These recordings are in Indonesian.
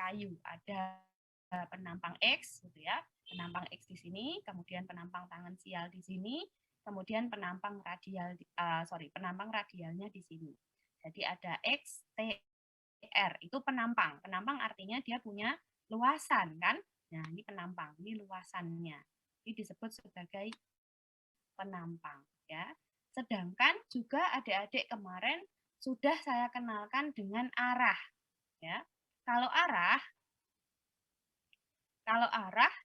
kayu. Ada penampang X, gitu ya. Penampang X di sini, kemudian penampang tangensial di sini, kemudian penampang penampang radialnya di sini. Jadi ada X, T, R, itu penampang. Penampang artinya dia punya luasan, kan? Nah, ini penampang, ini luasannya. Ini disebut sebagai penampang, ya. Sedangkan juga adik-adik kemarin sudah saya kenalkan dengan arah, ya. Kalau arah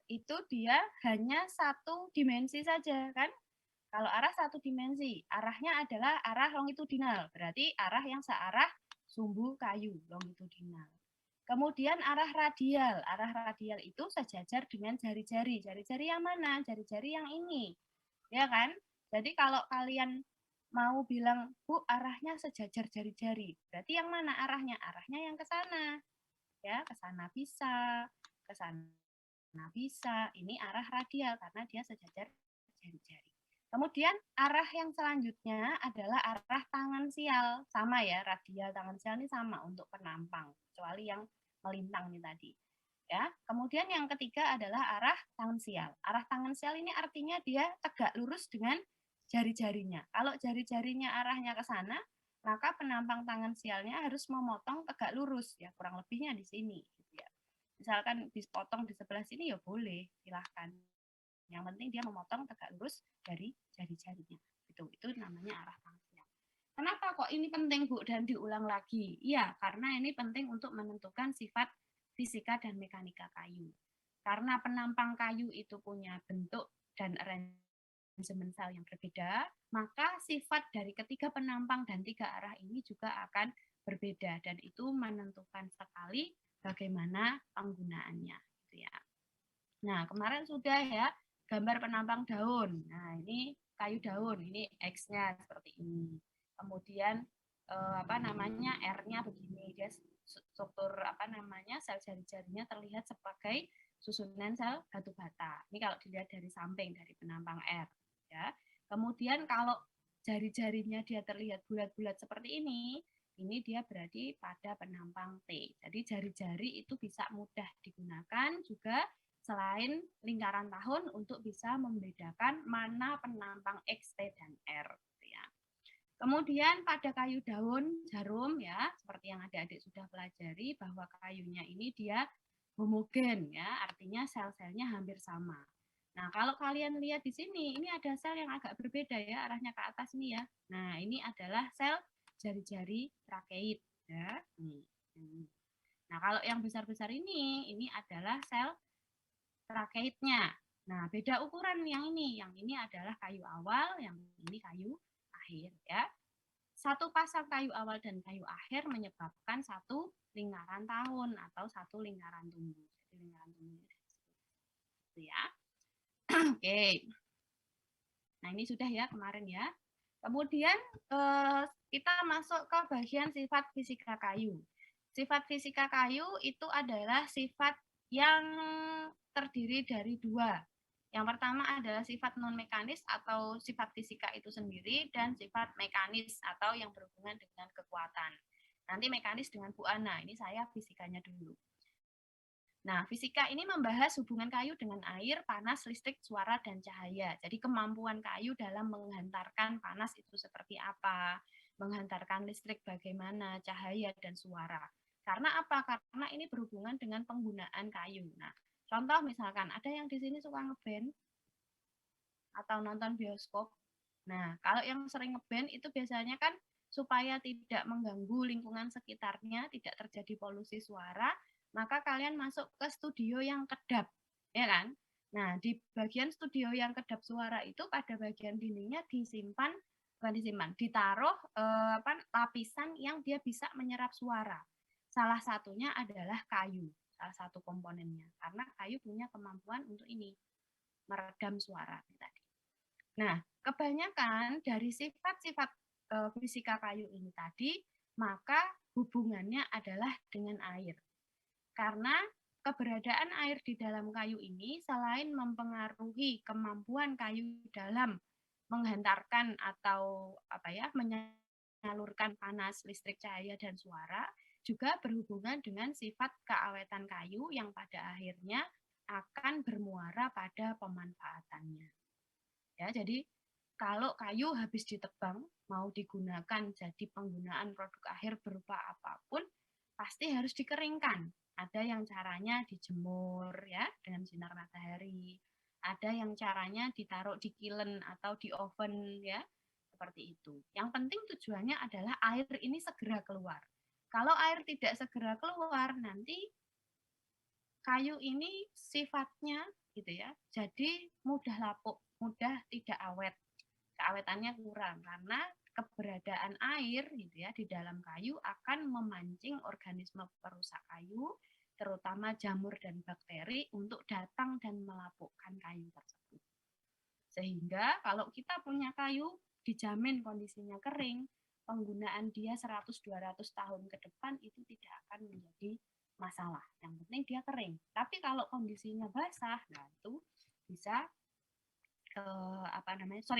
itu dia hanya satu dimensi saja, kan? Kalau arah satu dimensi, arahnya adalah arah longitudinal, berarti arah yang searah sumbu kayu, longitudinal. Kemudian arah radial itu sejajar dengan jari-jari. Jari-jari yang mana? Jari-jari yang ini, ya kan? Jadi kalau kalian mau bilang, Bu, arahnya sejajar jari-jari, berarti yang mana arahnya? Arahnya yang ke sana, ya, ke sana bisa, ke sana bisa. Ini arah radial karena dia sejajar jari-jari. Kemudian arah yang selanjutnya adalah arah tangensial. Sama ya, radial tangensial ini sama untuk penampang, kecuali yang melintang ini tadi. Ya, kemudian yang ketiga adalah arah tangensial. Arah tangensial ini artinya dia tegak lurus dengan jari-jarinya. Kalau jari-jarinya arahnya ke sana, maka penampang tangensialnya harus memotong tegak lurus, ya, kurang lebihnya di sini, gitu ya. Misalkan dipotong di sebelah sini ya boleh, silahkan. Yang penting dia memotong tegak lurus dari jari-jarinya. Itu namanya arah tangensial. Kenapa kok ini penting, Bu, dan diulang lagi? Iya, karena ini penting untuk menentukan sifat fisika dan mekanika kayu. Karena penampang kayu itu punya bentuk dan arrangement sel yang berbeda, maka sifat dari ketiga penampang dan tiga arah ini juga akan berbeda, dan itu menentukan sekali bagaimana penggunaannya, gitu ya. Nah, kemarin sudah ya gambar penampang daun. Nah, ini kayu daun, ini X-nya seperti ini. Kemudian R-nya begini, dia struktur sel jari-jarinya terlihat sebagai susunan sel batu bata. Ini kalau dilihat dari samping dari penampang R, ya. Kemudian kalau jari-jarinya dia terlihat bulat-bulat seperti ini dia berarti pada penampang T. Jadi jari-jari itu bisa mudah digunakan juga selain lingkaran tahun untuk bisa membedakan mana penampang X, T, dan R. Ya. Kemudian pada kayu daun jarum, ya, seperti yang adik-adik sudah pelajari bahwa kayunya ini dia homogen, ya, artinya sel-selnya hampir sama. Nah, kalau kalian lihat di sini, ini ada sel yang agak berbeda ya, arahnya ke atas ini ya. Nah, ini adalah sel jari-jari trakeit, ya. Nah, kalau yang besar-besar ini adalah sel trakeitnya. Nah, beda ukuran yang ini adalah kayu awal, yang ini kayu akhir, ya. Satu pasang kayu awal dan kayu akhir menyebabkan satu lingkaran tahun atau satu lingkaran tumbuh. Jadi lingkaran tumbuh itu ya. Oke. Nah, ini sudah ya kemarin ya. Kemudian kita masuk ke bagian sifat fisika kayu. Sifat fisika kayu itu adalah sifat yang terdiri dari dua. Yang pertama adalah sifat non-mekanis atau sifat fisika itu sendiri, dan sifat mekanis atau yang berhubungan dengan kekuatan. Nanti mekanis dengan Bu Ana, ini saya fisikanya dulu. Nah, fisika ini membahas hubungan kayu dengan air, panas, listrik, suara, dan cahaya. Jadi kemampuan kayu dalam menghantarkan panas itu seperti apa, menghantarkan listrik bagaimana, cahaya, dan suara. Karena apa? Karena ini berhubungan dengan penggunaan kayu. Nah, contoh misalkan ada yang di sini suka ngeband atau nonton bioskop. Nah, kalau yang sering ngeband itu biasanya kan supaya tidak mengganggu lingkungan sekitarnya, tidak terjadi polusi suara, maka kalian masuk ke studio yang kedap, ya kan? Nah, di bagian studio yang kedap suara itu pada bagian dindingnya ditaruh lapisan yang dia bisa menyerap suara. Salah satunya adalah kayu, salah satu komponennya. Karena kayu punya kemampuan untuk ini, meredam suara tadi. Nah, kebanyakan dari sifat-sifat fisika kayu ini tadi, maka hubungannya adalah dengan air. Karena keberadaan air di dalam kayu ini selain mempengaruhi kemampuan kayu dalam menghantarkan atau menyalurkan panas, listrik, cahaya, dan suara, juga berhubungan dengan sifat keawetan kayu yang pada akhirnya akan bermuara pada pemanfaatannya. Ya, jadi kalau kayu habis ditebang mau digunakan jadi penggunaan produk akhir berupa apapun, pasti harus dikeringkan. Ada yang caranya dijemur ya dengan sinar matahari. Ada yang caranya ditaruh di kiln atau di oven ya, seperti itu. Yang penting tujuannya adalah air ini segera keluar. Kalau air tidak segera keluar, nanti kayu ini sifatnya gitu ya, jadi mudah lapuk, mudah tidak awet. Keawetannya kurang karena keberadaan air gitu ya di dalam kayu akan memancing organisme perusak kayu, terutama jamur dan bakteri untuk datang dan melapukkan kayu tersebut. Sehingga kalau kita punya kayu dijamin kondisinya kering, penggunaan dia 100-200 tahun ke depan itu tidak akan menjadi masalah. Yang penting dia kering. Tapi kalau kondisinya basah, nah itu bisa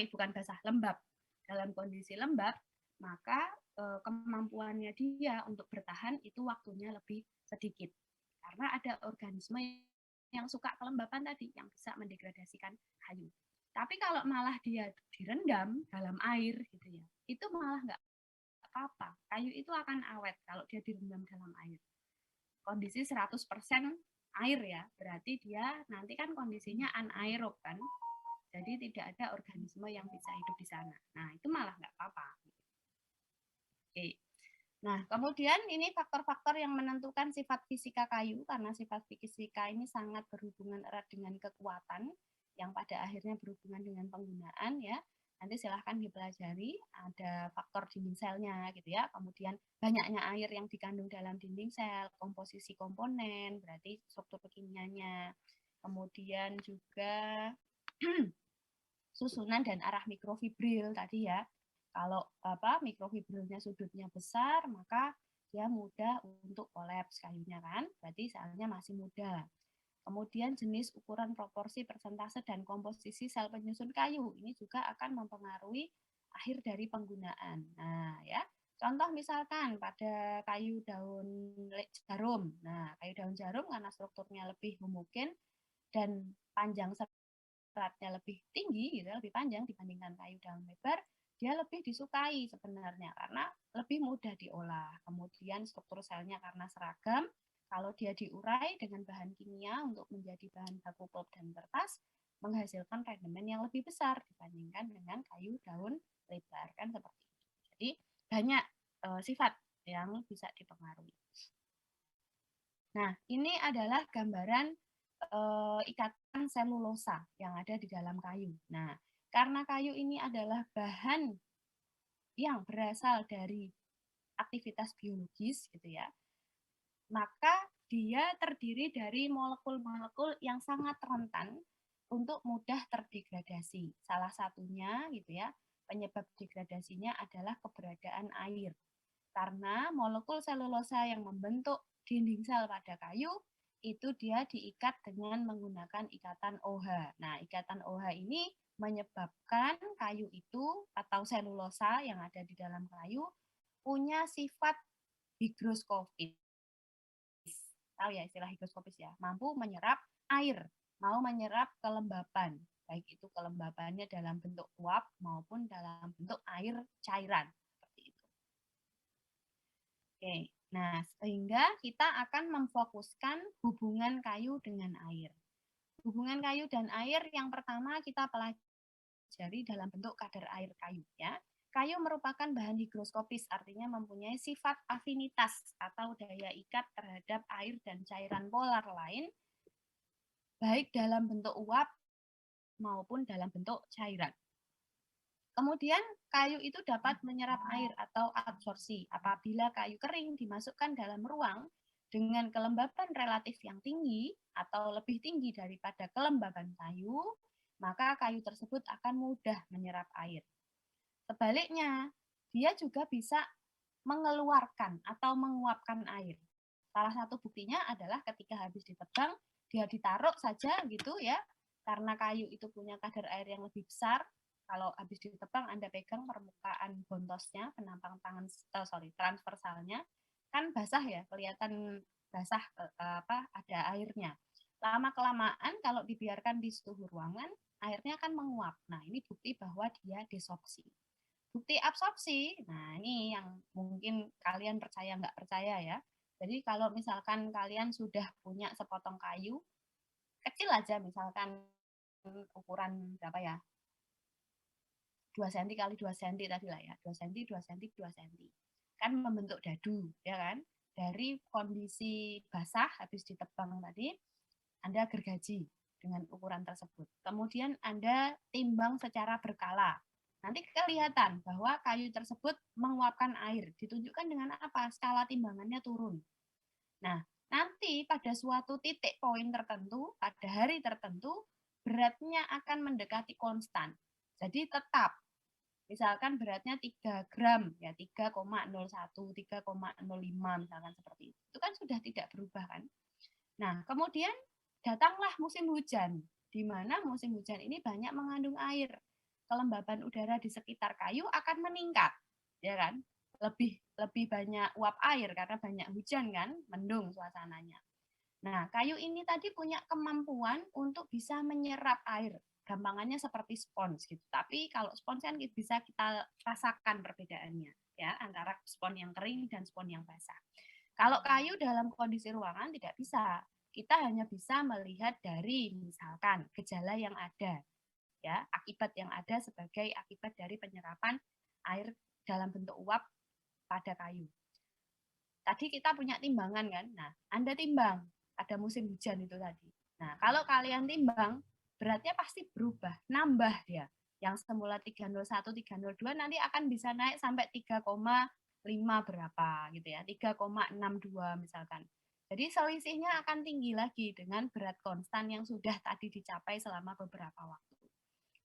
bukan basah, lembab. Dalam kondisi lembab, maka kemampuannya dia untuk bertahan itu waktunya lebih sedikit. Karena ada organisme yang suka kelembapan tadi, yang bisa mendegradasikan kayu. Tapi kalau malah dia direndam dalam air gitu ya, itu malah nggak apa-apa. Kayu itu akan awet kalau dia direndam dalam air. Kondisi 100% air ya, berarti dia nanti kan kondisinya anaerob kan, jadi tidak ada organisme yang bisa hidup di sana. Nah, itu malah nggak apa-apa. Oke. Nah, kemudian ini faktor-faktor yang menentukan sifat fisika kayu, karena sifat fisika ini sangat berhubungan erat dengan kekuatan, yang pada akhirnya berhubungan dengan penggunaan ya. Nanti silahkan dipelajari, ada faktor dinding selnya gitu ya, kemudian banyaknya air yang dikandung dalam dinding sel, komposisi komponen, berarti struktur kimianya, kemudian juga susunan dan arah mikrofibril tadi ya. Kalau mikrofibrilnya sudutnya besar, maka dia mudah untuk kolaps kayunya kan, berarti selnya masih muda. Kemudian jenis, ukuran, proporsi, persentase, dan komposisi sel penyusun kayu ini juga akan mempengaruhi akhir dari penggunaan. Nah ya, contoh misalkan pada kayu daun jarum. Nah, kayu daun jarum karena strukturnya lebih homogen dan panjang seratnya lebih tinggi, gitu, lebih panjang dibandingkan kayu daun lebar, dia lebih disukai sebenarnya karena lebih mudah diolah. Kemudian struktur selnya karena seragam, kalau dia diurai dengan bahan kimia untuk menjadi bahan baku pulp dan kertas, menghasilkan rendemen yang lebih besar dibandingkan dengan kayu daun lebar, kan seperti itu. Jadi banyak sifat yang bisa dipengaruhi. Nah, ini adalah gambaran ikatan selulosa yang ada di dalam kayu. Nah, karena kayu ini adalah bahan yang berasal dari aktivitas biologis gitu ya, maka dia terdiri dari molekul-molekul yang sangat rentan untuk mudah terdegradasi. Salah satunya gitu ya, penyebab degradasinya adalah keberadaan air. Karena molekul selulosa yang membentuk dinding sel pada kayu itu dia diikat dengan menggunakan ikatan OH. Nah, ikatan OH ini menyebabkan kayu itu atau selulosa yang ada di dalam kayu punya sifat higroskopis. Tahu ya istilah higroskopis ya? Mampu menyerap air, mau menyerap kelembapan, baik itu kelembapannya dalam bentuk uap maupun dalam bentuk air cairan. Seperti itu. Oke, nah sehingga kita akan memfokuskan hubungan kayu dengan air. Hubungan kayu dan air yang pertama kita pelajari dalam bentuk kadar air kayu ya. Kayu merupakan bahan higroskopis, artinya mempunyai sifat afinitas atau daya ikat terhadap air dan cairan polar lain, baik dalam bentuk uap maupun dalam bentuk cairan. Kemudian kayu itu dapat menyerap air atau absorpsi. Apabila kayu kering dimasukkan dalam ruang dengan kelembapan relatif yang tinggi atau lebih tinggi daripada kelembapan kayu, maka kayu tersebut akan mudah menyerap air. Sebaliknya, dia juga bisa mengeluarkan atau menguapkan air. Salah satu buktinya adalah ketika habis ditebang, dia ditaruh saja gitu ya, karena kayu itu punya kadar air yang lebih besar. Kalau habis ditebang, Anda pegang permukaan bontosnya, penampang tangan, transversalnya, kan basah ya, kelihatan basah ada airnya. Lama-kelamaan kalau dibiarkan di suhu ruangan, airnya akan menguap. Nah, ini bukti bahwa dia desorpsi. Bukti absorpsi, nah ini yang mungkin kalian percaya nggak percaya ya. Jadi kalau misalkan kalian sudah punya sepotong kayu, kecil aja misalkan ukuran berapa ya, 2 cm kali 2 cm tadi lah ya, 2 cm, 2 cm, 2 cm. Kan membentuk dadu, ya kan? Dari kondisi basah habis ditebang tadi, Anda gergaji dengan ukuran tersebut. Kemudian Anda timbang secara berkala. Nanti kelihatan bahwa kayu tersebut menguapkan air. Ditunjukkan dengan apa? Skala timbangannya turun. Nah, nanti pada suatu titik poin tertentu, pada hari tertentu, beratnya akan mendekati konstan. Jadi tetap. Misalkan beratnya 3 gram, ya 3,01, 3,05 misalkan seperti itu. Itu kan sudah tidak berubah kan? Nah, kemudian datanglah musim hujan, di mana musim hujan ini banyak mengandung air. Kelembaban udara di sekitar kayu akan meningkat, ya kan? Lebih banyak uap air karena banyak hujan kan, mendung suasananya. Nah, kayu ini tadi punya kemampuan untuk bisa menyerap air. Gampangannya seperti spons gitu. Tapi kalau spons kan bisa kita rasakan perbedaannya ya antara spons yang kering dan spons yang basah. Kalau kayu dalam kondisi ruangan tidak bisa. Kita hanya bisa melihat dari misalkan gejala yang ada, ya, akibat yang ada sebagai akibat dari penyerapan air dalam bentuk uap pada kayu. Tadi kita punya timbangan kan? Nah, Anda timbang pada musim hujan itu tadi. Nah, kalau kalian timbang, beratnya pasti berubah, nambah dia. Yang semula 301, 302 nanti akan bisa naik sampai 3,5 berapa gitu ya, 3,62 misalkan. Jadi selisihnya akan tinggi lagi dengan berat konstan yang sudah tadi dicapai selama beberapa waktu.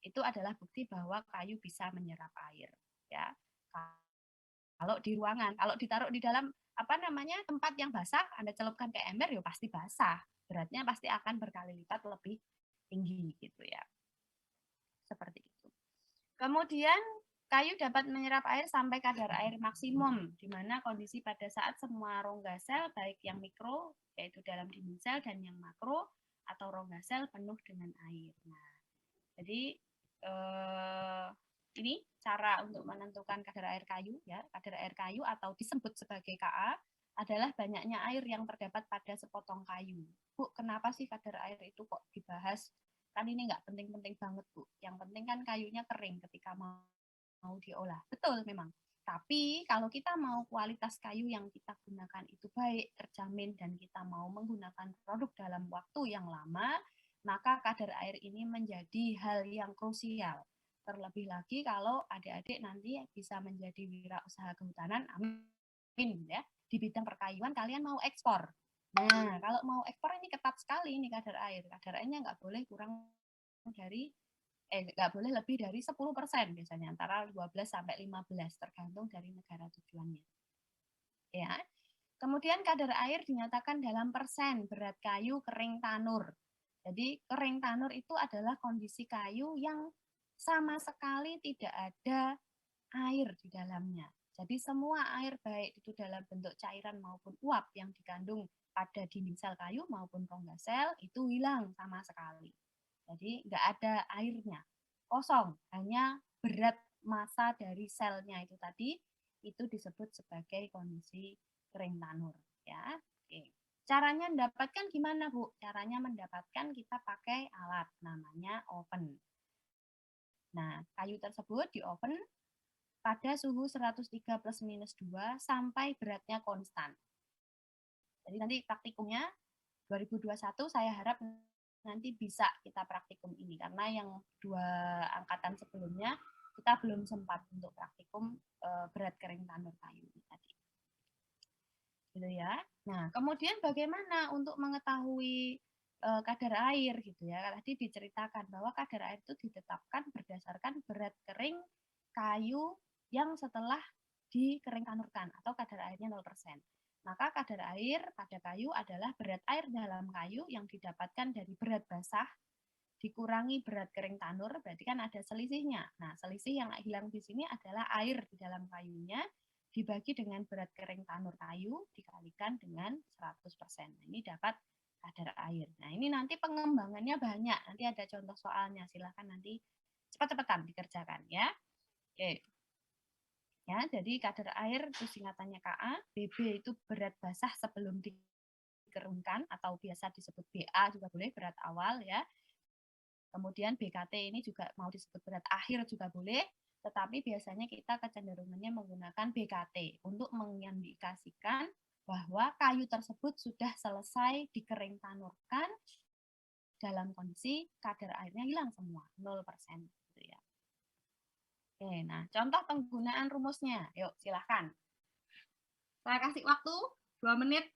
Itu adalah bukti bahwa kayu bisa menyerap air, ya. Kalau di ruangan, kalau ditaruh di dalam tempat yang basah, Anda celupkan ke ember, ya pasti basah. Beratnya pasti akan berkali lipat lebih tinggi gitu ya. Seperti itu. Kemudian kayu dapat menyerap air sampai kadar air maksimum, di mana kondisi pada saat semua rongga sel, baik yang mikro, yaitu dalam dinding sel, dan yang makro, atau rongga sel penuh dengan air. Nah, jadi ini cara untuk menentukan kadar air kayu, ya. Kadar air kayu atau disebut sebagai Ka adalah banyaknya air yang terdapat pada sepotong kayu. Bu, kenapa sih kadar air itu kok dibahas? Kan ini nggak penting-penting banget, Bu. Yang penting kan kayunya kering ketika mau diolah. Betul memang. Tapi kalau kita mau kualitas kayu yang kita gunakan itu baik, terjamin, dan kita mau menggunakan produk dalam waktu yang lama, maka kadar air ini menjadi hal yang krusial. Terlebih lagi kalau adik-adik nanti bisa menjadi wirausaha kehutanan, amin ya. Di bidang perkayuan kalian mau ekspor. Nah, kalau mau ekspor ini ketat sekali ini kadar air. Kadar airnya nggak boleh kurang dari nggak boleh lebih dari 10% biasanya, antara 12 sampai 15 tergantung dari negara tujuannya. Ya. Kemudian kadar air dinyatakan dalam persen berat kayu kering tanur. Jadi kering tanur itu adalah kondisi kayu yang sama sekali tidak ada air di dalamnya. Jadi semua air baik itu dalam bentuk cairan maupun uap yang dikandung pada dinding sel kayu maupun rongga sel itu hilang sama sekali. Jadi nggak ada airnya, kosong, hanya berat massa dari selnya itu tadi, itu disebut sebagai kondisi kering tanur. Ya, oke. Caranya mendapatkan gimana, Bu? Caranya mendapatkan kita pakai alat namanya oven. Nah, kayu tersebut di oven pada suhu 103 plus minus 2 sampai beratnya konstan. Jadi nanti praktikumnya 2021 saya harap nanti bisa kita praktikum ini karena yang 2 angkatan sebelumnya kita belum sempat untuk praktikum berat kering tanur kayu tadi. Gitu ya. Nah, kemudian bagaimana untuk mengetahui kadar air gitu ya. Tadi diceritakan bahwa kadar air itu ditetapkan berdasarkan berat kering kayu yang setelah dikering tanurkan atau kadar airnya 0%. Maka kadar air pada kayu adalah berat air dalam kayu yang didapatkan dari berat basah dikurangi berat kering tanur, berarti kan ada selisihnya. Nah, selisih yang hilang di sini adalah air di dalam kayunya dibagi dengan berat kering tanur kayu dikalikan dengan 100%. Ini dapat kadar air. Nah, ini nanti pengembangannya banyak. Nanti ada contoh soalnya. Silakan nanti cepat-cepatan dikerjakan ya. Oke. Ya, jadi kadar air itu singkatannya Ka, BB itu berat basah sebelum dikeringkan atau biasa disebut BA juga boleh, berat awal ya. Kemudian BKT ini juga mau disebut berat akhir juga boleh, tetapi biasanya kita kecenderungannya menggunakan BKT untuk mengindikasikan bahwa kayu tersebut sudah selesai dikering tanurkan dalam kondisi kadar airnya hilang semua, 0%. Gitu ya. Oke, nah contoh penggunaan rumusnya. Yuk, silahkan. Saya kasih waktu 2 menit.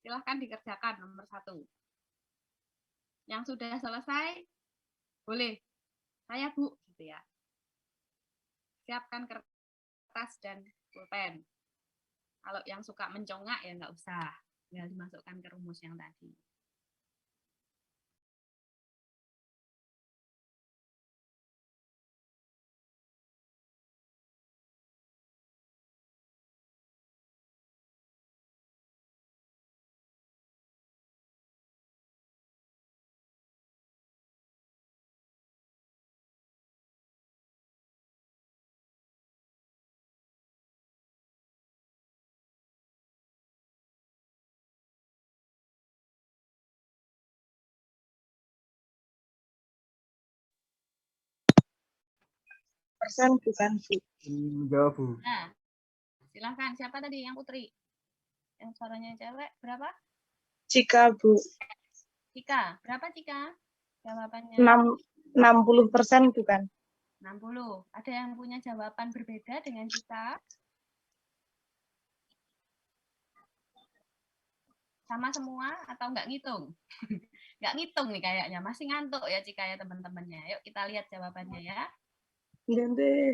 Silahkan dikerjakan nomor 1. Yang sudah selesai, boleh. Saya Bu, gitu ya. Siapkan kertas dan pulpen. Kalau yang suka mencongak ya nggak usah. Tinggal dimasukkan ke rumus yang tadi. Persen bukan Bu. Jawab Bu. Nah, silahkan. Siapa tadi yang Putri? Yang suaranya cewek, berapa? Cika Bu. Cika, berapa Cika? Jawabannya? 60% bukan. 60. Ada yang punya jawaban berbeda dengan Cika? Sama semua atau nggak ngitung? Nggak ngitung nih kayaknya. Masih ngantuk ya Cika ya teman-temannya. Yuk kita lihat jawabannya ya. Ganti.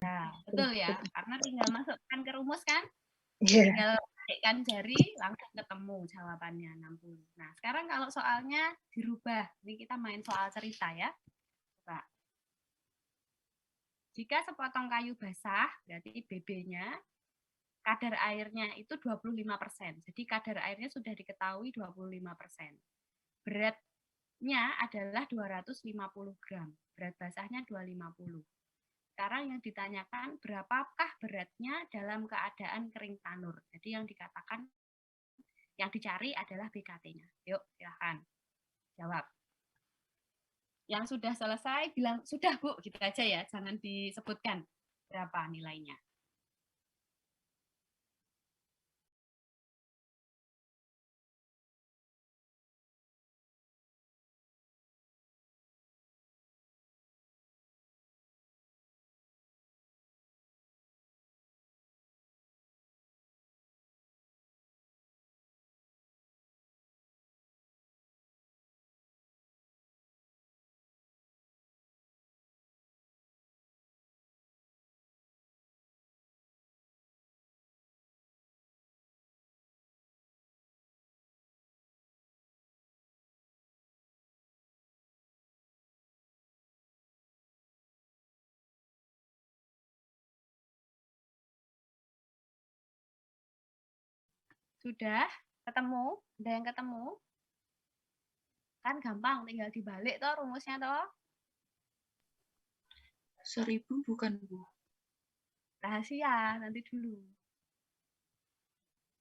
Nah, betul ya. Karena tinggal masukkan ke rumus kan? Iya. Tinggal petikkan jari, langsung ketemu jawabannya 60. Nah, sekarang kalau soalnya dirubah. Ini kita main soal cerita ya. Coba. Jika sepotong kayu basah, berarti BB-nya, kadar airnya itu 25%. Jadi kadar airnya sudah diketahui 25%. Beratnya adalah 250 gram. Berat basahnya 250. Sekarang yang ditanyakan berapakah beratnya dalam keadaan kering tanur. Jadi yang dikatakan, yang dicari adalah BKT-nya. Yuk, silahkan jawab. Yang sudah selesai bilang, sudah Bu, gitu aja ya. Jangan disebutkan berapa nilainya. Sudah ketemu? Ada yang ketemu? Kan gampang, tinggal dibalik toh rumusnya toh. 1000 bukan Bu. Rahasia, nanti dulu.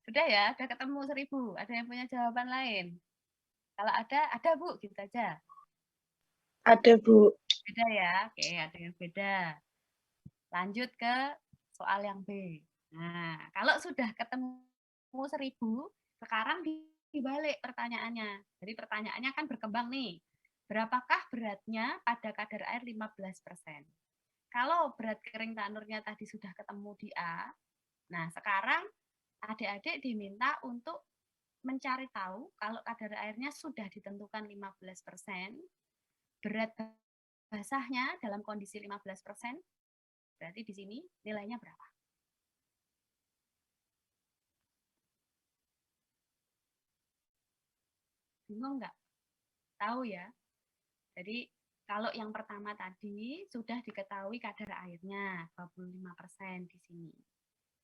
Sudah ya, ada ketemu 1000. Ada yang punya jawaban lain? Kalau ada Bu, gitu aja. Ada Bu. Beda ya, oke, ada yang beda. Lanjut ke soal yang B. Nah, kalau sudah ketemu 1000, sekarang dibalik pertanyaannya. Jadi pertanyaannya kan berkembang nih. Berapakah beratnya pada kadar air 15%? Kalau berat kering tanurnya tadi sudah ketemu di A, nah sekarang adik-adik diminta untuk mencari tahu kalau kadar airnya sudah ditentukan 15%, berat basahnya dalam kondisi 15%, berarti di sini nilainya berapa? Bingung nggak? Tahu ya? Jadi Kalau yang pertama tadi sudah diketahui kadar airnya 25% di sini.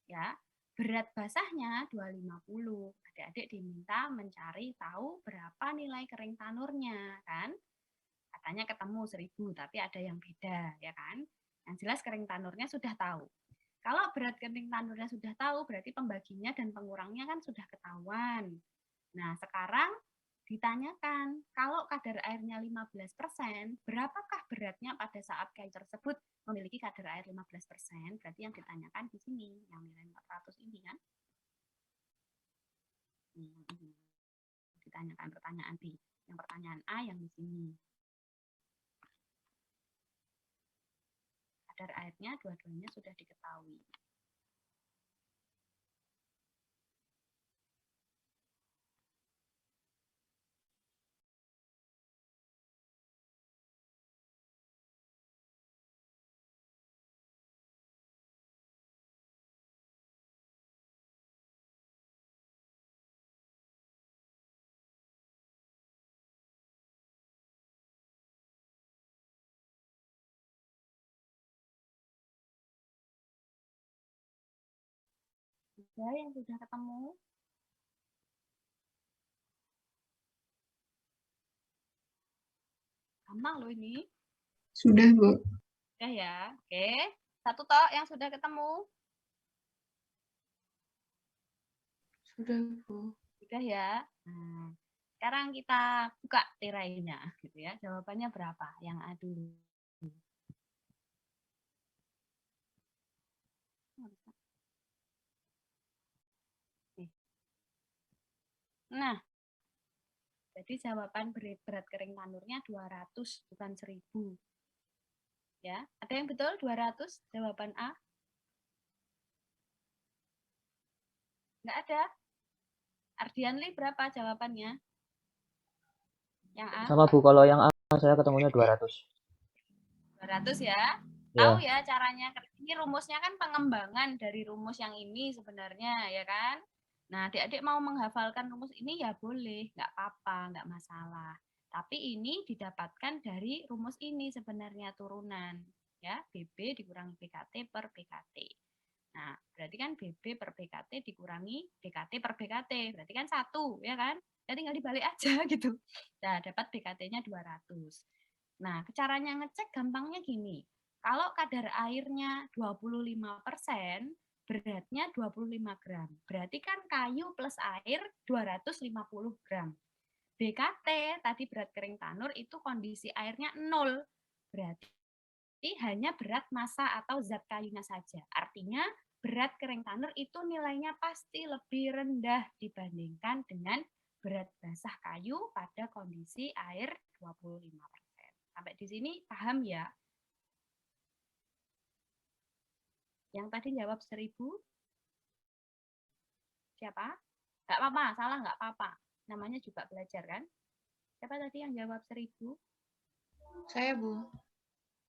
Ya. Berat basahnya 250. Adik-adik diminta mencari tahu berapa nilai kering tanurnya, kan? Katanya ketemu 1000, tapi ada yang beda, ya kan? Yang jelas kering tanurnya sudah tahu. Kalau berat kering tanurnya sudah tahu, berarti pembaginya dan pengurangnya kan sudah ketahuan. Nah, sekarang ditanyakan, kalau kadar airnya 15%, berapakah beratnya pada saat kayu tersebut memiliki kadar air 15%? Berarti yang ditanyakan di sini, yang nilai 400 ini kan. Ditanyakan pertanyaan B. Yang pertanyaan A yang di sini. Kadar airnya dua-duanya sudah diketahui. Ada yang sudah ketemu? Gampang loh ini. Sudah, Bu. Sudah ya. Oke. Satu toh yang sudah ketemu? Sudah, Bu. Sudah ya. Nah, sekarang kita buka tirainya gitu ya. Jawabannya berapa? Yang A dulu. Nah, jadi jawaban berat kering tanurnya 200 bukan 1000. Ya, ada yang betul 200 jawaban A? Enggak ada. Ardianli berapa jawabannya? Yang A? Sama Bu, kalau yang A saya ketemunya 200. 200 ya. Ya. Tahu ya caranya. Ini rumusnya kan pengembangan dari rumus yang ini sebenarnya, ya kan? Nah, adik-adik mau menghafalkan rumus ini ya boleh, nggak apa-apa, nggak masalah. Tapi ini didapatkan dari rumus ini sebenarnya turunan. Ya, BB dikurangi BKT per BKT. Nah, berarti kan BB per BKT dikurangi BKT per BKT. Berarti kan 1, ya kan? Ya tinggal dibalik aja gitu. Nah, dapat BKT-nya 200. Nah, caranya ngecek gampangnya gini. Kalau kadar airnya 25%, beratnya 25 gram. Berarti kan kayu plus air 250 gram. BKT, tadi berat kering tanur, itu kondisi airnya 0. Berarti hanya berat massa atau zat kayunya saja. Artinya berat kering tanur itu nilainya pasti lebih rendah dibandingkan dengan berat basah kayu pada kondisi air 25%. Sampai di sini paham ya? Yang tadi jawab 1000? Siapa? Nggak apa-apa, salah nggak apa-apa. Namanya juga belajar kan? Siapa tadi yang jawab 1000? Saya, Bu.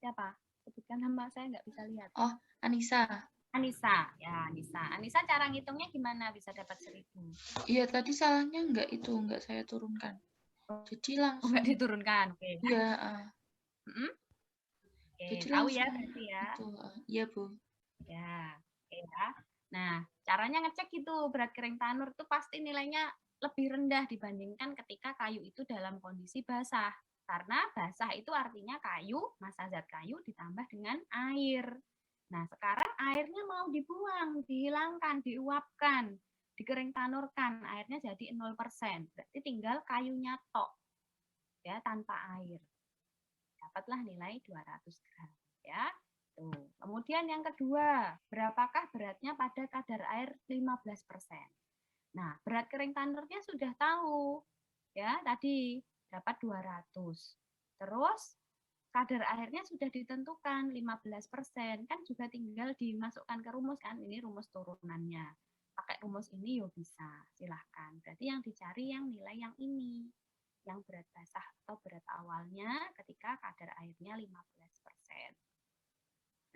Siapa? Sebutkan nama, saya nggak bisa lihat. Oh, Anissa. Anissa, ya Anissa. Anissa cara ngitungnya gimana bisa dapat 1000? Iya, tadi salahnya nggak saya turunkan. Jadi Oh, langsung. nggak diturunkan, oke. Iya, Oke, jadi tahu ya langsung berarti ya. itu, iya, Bu. Ya, oke ya. Nah, caranya ngecek itu berat kering tanur itu pasti nilainya lebih rendah dibandingkan ketika kayu itu dalam kondisi basah. Karena basah itu artinya kayu, massa zat kayu ditambah dengan air. Nah, sekarang airnya mau dibuang, dihilangkan, diuapkan, dikering tanurkan, airnya jadi 0%. Berarti tinggal kayunya tok, ya, tanpa air. Dapatlah nilai 200 gram, ya. Tuh. Kemudian yang kedua, berapakah beratnya pada kadar air 15%? Nah, berat kering tanurnya sudah tahu. Ya, tadi dapat 200. Terus kadar airnya sudah ditentukan 15%, kan juga tinggal dimasukkan ke rumus kan, ini rumus turunannya. Pakai rumus ini yo bisa, silahkan. Berarti yang dicari yang nilai yang ini, yang berat basah atau berat awalnya ketika kadar airnya 15%.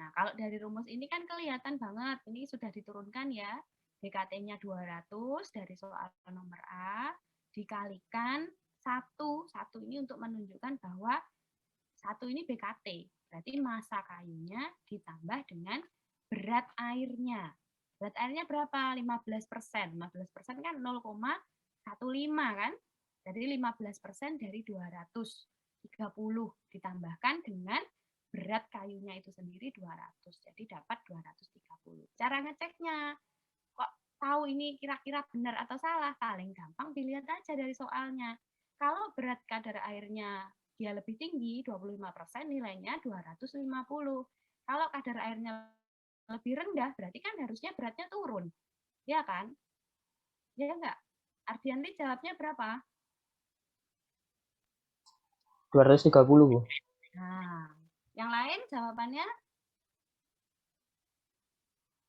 Nah, kalau dari rumus ini kan kelihatan banget, ini sudah diturunkan ya, BKT-nya 200 dari soal nomor A, dikalikan 1. 1 ini untuk menunjukkan bahwa 1 ini BKT, berarti massa kayunya ditambah dengan berat airnya. Berat airnya berapa? 15%. 15% kan 0,15 kan? Jadi 15% dari 230 ditambahkan dengan berat kayunya itu sendiri 200. Jadi dapat 230. Cara ngeceknya, kok tahu ini kira-kira benar atau salah? Paling gampang dilihat aja dari soalnya. Kalau berat kadar airnya dia lebih tinggi, 25%, nilainya 250. Kalau kadar airnya lebih rendah, berarti kan harusnya beratnya turun. Ya kan? Ya enggak? Ardianti jawabnya berapa? 230, Bu. Nah, yang lain jawabannya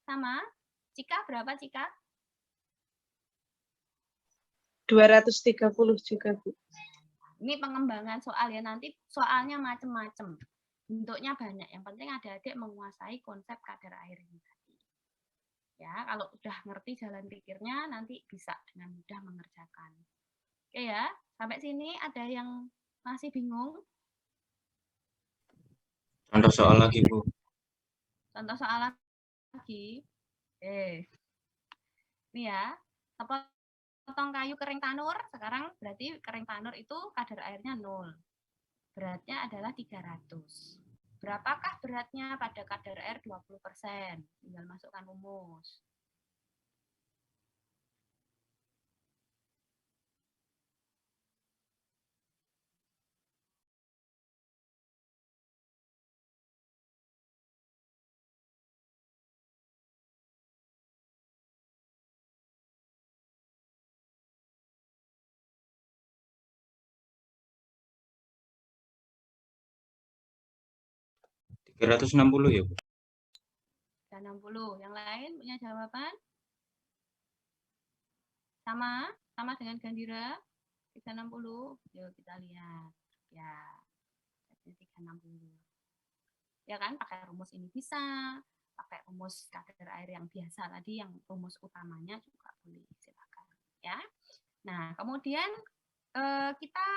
sama? Cika berapa, Cika? 230 juga, Bu. Ini pengembangan soal ya, nanti soalnya macam-macam. Bentuknya banyak. Yang penting adik-adik menguasai konsep kadar air ini tadi. Ya, kalau udah ngerti jalan pikirnya, nanti bisa dengan mudah mengerjakan. Oke ya, sampai sini ada yang masih bingung? Contoh soal lagi, Bu. Contoh soal lagi. Ini ya, sepotong kayu kering tanur, sekarang berarti kering tanur itu kadar airnya 0. Beratnya adalah 300. Berapakah beratnya pada kadar air 20%? Tinggal masukkan rumus. Tiga 360 ya, Bu. 360. Yang lain punya jawaban? Sama? Sama dengan Gandira? 360. Yuk kita lihat. Ya, 360. Ya kan, pakai rumus ini bisa. Pakai rumus kadar air yang biasa tadi, yang rumus utamanya juga boleh. Silakan. Ya. Nah, kemudian kita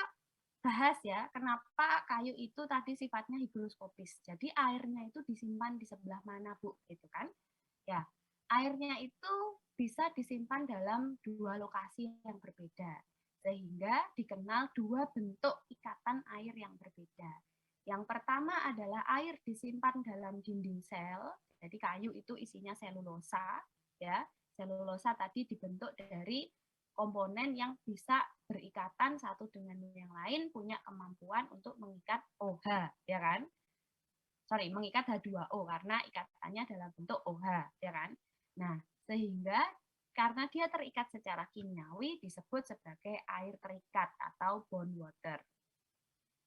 bahas ya, kenapa kayu itu tadi sifatnya higroskopis. Jadi airnya itu disimpan di sebelah mana, Bu? Gitu kan? Ya, airnya itu bisa disimpan dalam 2 lokasi yang berbeda, sehingga dikenal 2 bentuk ikatan air yang berbeda. Yang pertama adalah air disimpan dalam dinding sel, jadi kayu itu isinya selulosa, ya. Selulosa tadi dibentuk dari komponen yang bisa berikatan satu dengan yang lain, punya kemampuan untuk mengikat OH, ya kan? Sorry, mengikat H2O karena ikatannya dalam bentuk OH, ya kan? Nah, sehingga karena dia terikat secara kimiawi disebut sebagai air terikat atau bond water.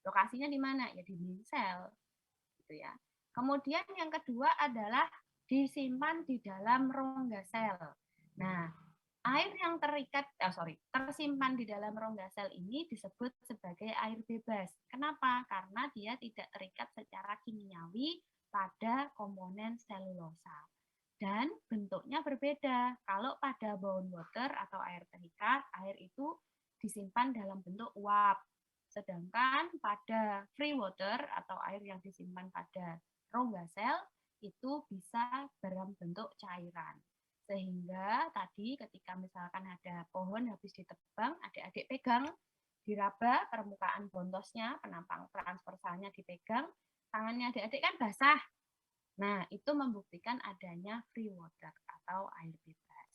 Lokasinya di mana? Ya di dinding sel, gitu ya. Kemudian yang kedua adalah disimpan di dalam rongga sel. Nah, air yang tersimpan di dalam rongga sel ini disebut sebagai air bebas. Kenapa? Karena dia tidak terikat secara kimiawi pada komponen selulosa. Dan bentuknya berbeda. Kalau pada bound water atau air terikat, air itu disimpan dalam bentuk uap. Sedangkan pada free water atau air yang disimpan pada rongga sel itu bisa dalam bentuk cairan. Sehingga tadi ketika misalkan ada pohon habis ditebang, adik-adik pegang, diraba permukaan bontosnya, penampang transversalnya dipegang, tangannya adik-adik kan basah. Nah, itu membuktikan adanya free water atau air bebas.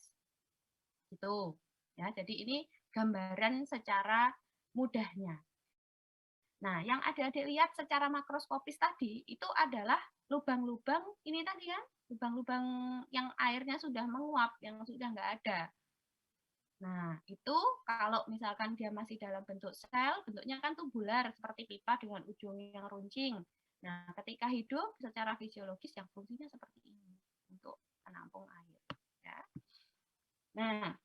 Gitu. Ya, jadi ini gambaran secara mudahnya. Nah, yang adik-adik lihat secara makroskopis tadi itu adalah lubang-lubang ini tadi kan, lubang-lubang yang airnya sudah menguap, yang sudah nggak ada. Nah, itu kalau misalkan dia masih dalam bentuk sel, bentuknya kan tubular seperti pipa dengan ujung yang runcing. Nah, ketika hidup secara fisiologis yang fungsinya seperti ini untuk penampung air. Ya. Nah,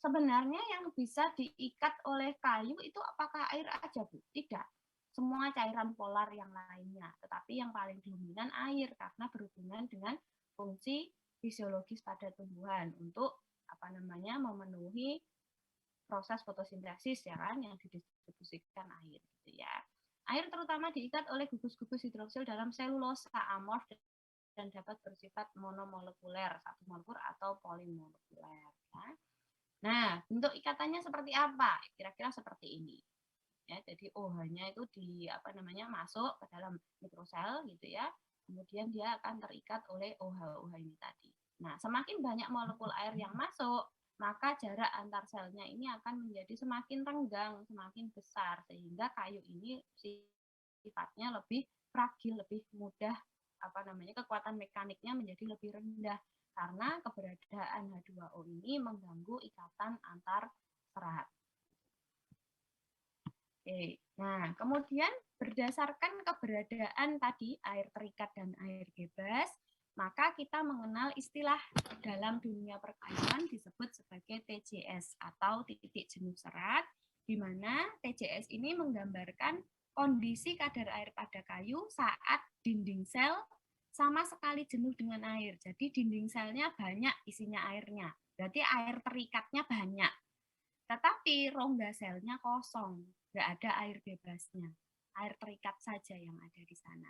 sebenarnya yang bisa diikat oleh kayu itu apakah air aja, Bu? Tidak. Semua cairan polar yang lainnya, tetapi yang paling dominan air karena berhubungan dengan fungsi fisiologis pada tumbuhan untuk memenuhi proses fotosintesis ya kan yang didistribusikan air gitu ya. Air terutama diikat oleh gugus-gugus hidroksil dalam selulosa amorf dan dapat bersifat monomolekuler, satu molekul atau polimolekuler. Ya. Nah, bentuk ikatannya seperti apa? Kira-kira seperti ini. Ya, jadi OH-nya itu masuk ke dalam mikrosel gitu ya. Kemudian dia akan terikat oleh OH ini tadi. Nah, semakin banyak molekul air yang masuk, maka jarak antar selnya ini akan menjadi semakin renggang, semakin besar, sehingga kayu ini sifatnya lebih fragil, lebih mudah kekuatan mekaniknya menjadi lebih rendah karena keberadaan H2O ini mengganggu ikatan antar serat. Oke. Nah, kemudian berdasarkan keberadaan tadi air terikat dan air bebas, maka kita mengenal istilah dalam dunia perkayuan disebut sebagai TJS atau titik jenuh serat, di mana TJS ini menggambarkan kondisi kadar air pada kayu saat dinding sel sama sekali jenuh dengan air. Jadi dinding selnya banyak isinya airnya, berarti air terikatnya banyak. Tetapi rongga selnya kosong, nggak ada air bebasnya. Air terikat saja yang ada di sana.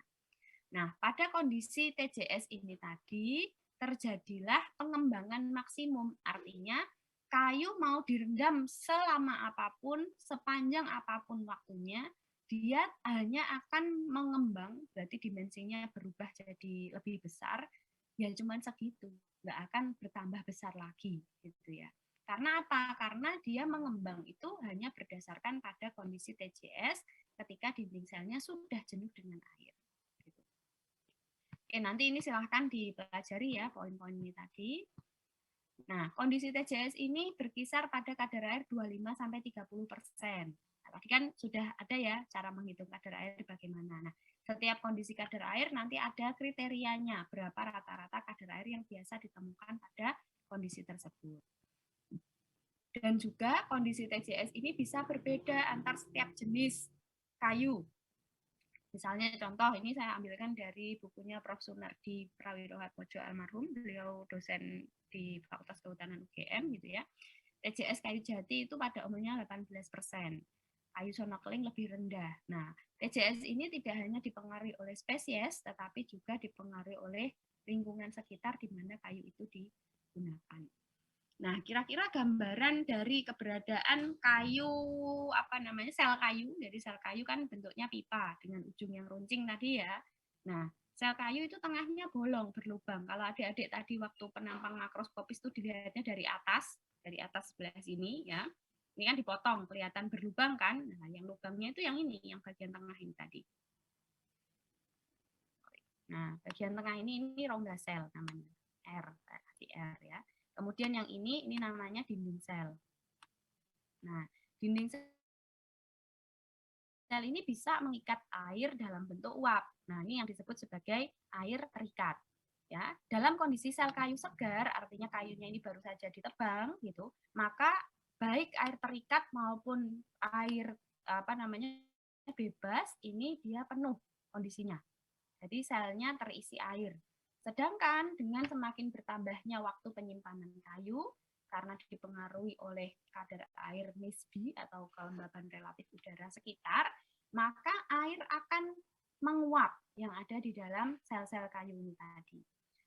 Nah, pada kondisi TJS ini tadi, terjadilah pengembangan maksimum. Artinya, kayu mau direndam selama apapun, sepanjang apapun waktunya, dia hanya akan mengembang, berarti dimensinya berubah jadi lebih besar, ya cuman segitu, nggak akan bertambah besar lagi, gitu ya. Karena apa? Karena dia mengembang itu hanya berdasarkan pada kondisi TJS ketika dinding selnya sudah jenuh dengan air. Gitu. Oke, nanti ini silahkan dipelajari ya poin-poin ini tadi. Nah, kondisi TJS ini berkisar pada kadar air 25-30%. Nah, tadi kan sudah ada ya cara menghitung kadar air bagaimana. Nah, setiap kondisi kadar air nanti ada kriterianya, berapa rata-rata kadar air yang biasa ditemukan pada kondisi tersebut. Dan juga kondisi TJS ini bisa berbeda antar setiap jenis kayu. Misalnya contoh, ini saya ambilkan dari bukunya Prof. Sunardi Prawirohatmojo almarhum, beliau dosen di Fakultas Kehutanan UGM gitu ya. TJS kayu jati itu pada umumnya 18%. Kayu sonokeling lebih rendah. Nah, TJS ini tidak hanya dipengaruhi oleh spesies, tetapi juga dipengaruhi oleh lingkungan sekitar di mana kayu itu digunakan. Nah, kira-kira gambaran dari keberadaan kayu, sel kayu, dari sel kayu kan bentuknya pipa dengan ujung yang runcing tadi ya. Nah, sel kayu itu tengahnya bolong, berlubang. Kalau adik-adik tadi waktu penampang makroskopis itu dilihatnya dari atas sebelah sini ya. Ini kan dipotong, kelihatan berlubang kan. Nah, yang lubangnya itu yang ini, yang bagian tengah ini tadi. Nah, bagian tengah ini rongga sel namanya. R ya. Kemudian yang ini namanya dinding sel. Nah, dinding sel ini bisa mengikat air dalam bentuk uap. Nah, ini yang disebut sebagai air terikat. Ya, dalam kondisi sel kayu segar, artinya kayunya ini baru saja ditebang gitu, maka baik air terikat maupun air bebas ini dia penuh kondisinya. Jadi selnya terisi air. Sedangkan dengan semakin bertambahnya waktu penyimpanan kayu, karena dipengaruhi oleh kadar air nisbi atau kelembaban relatif udara sekitar, maka air akan menguap yang ada di dalam sel-sel kayu ini tadi.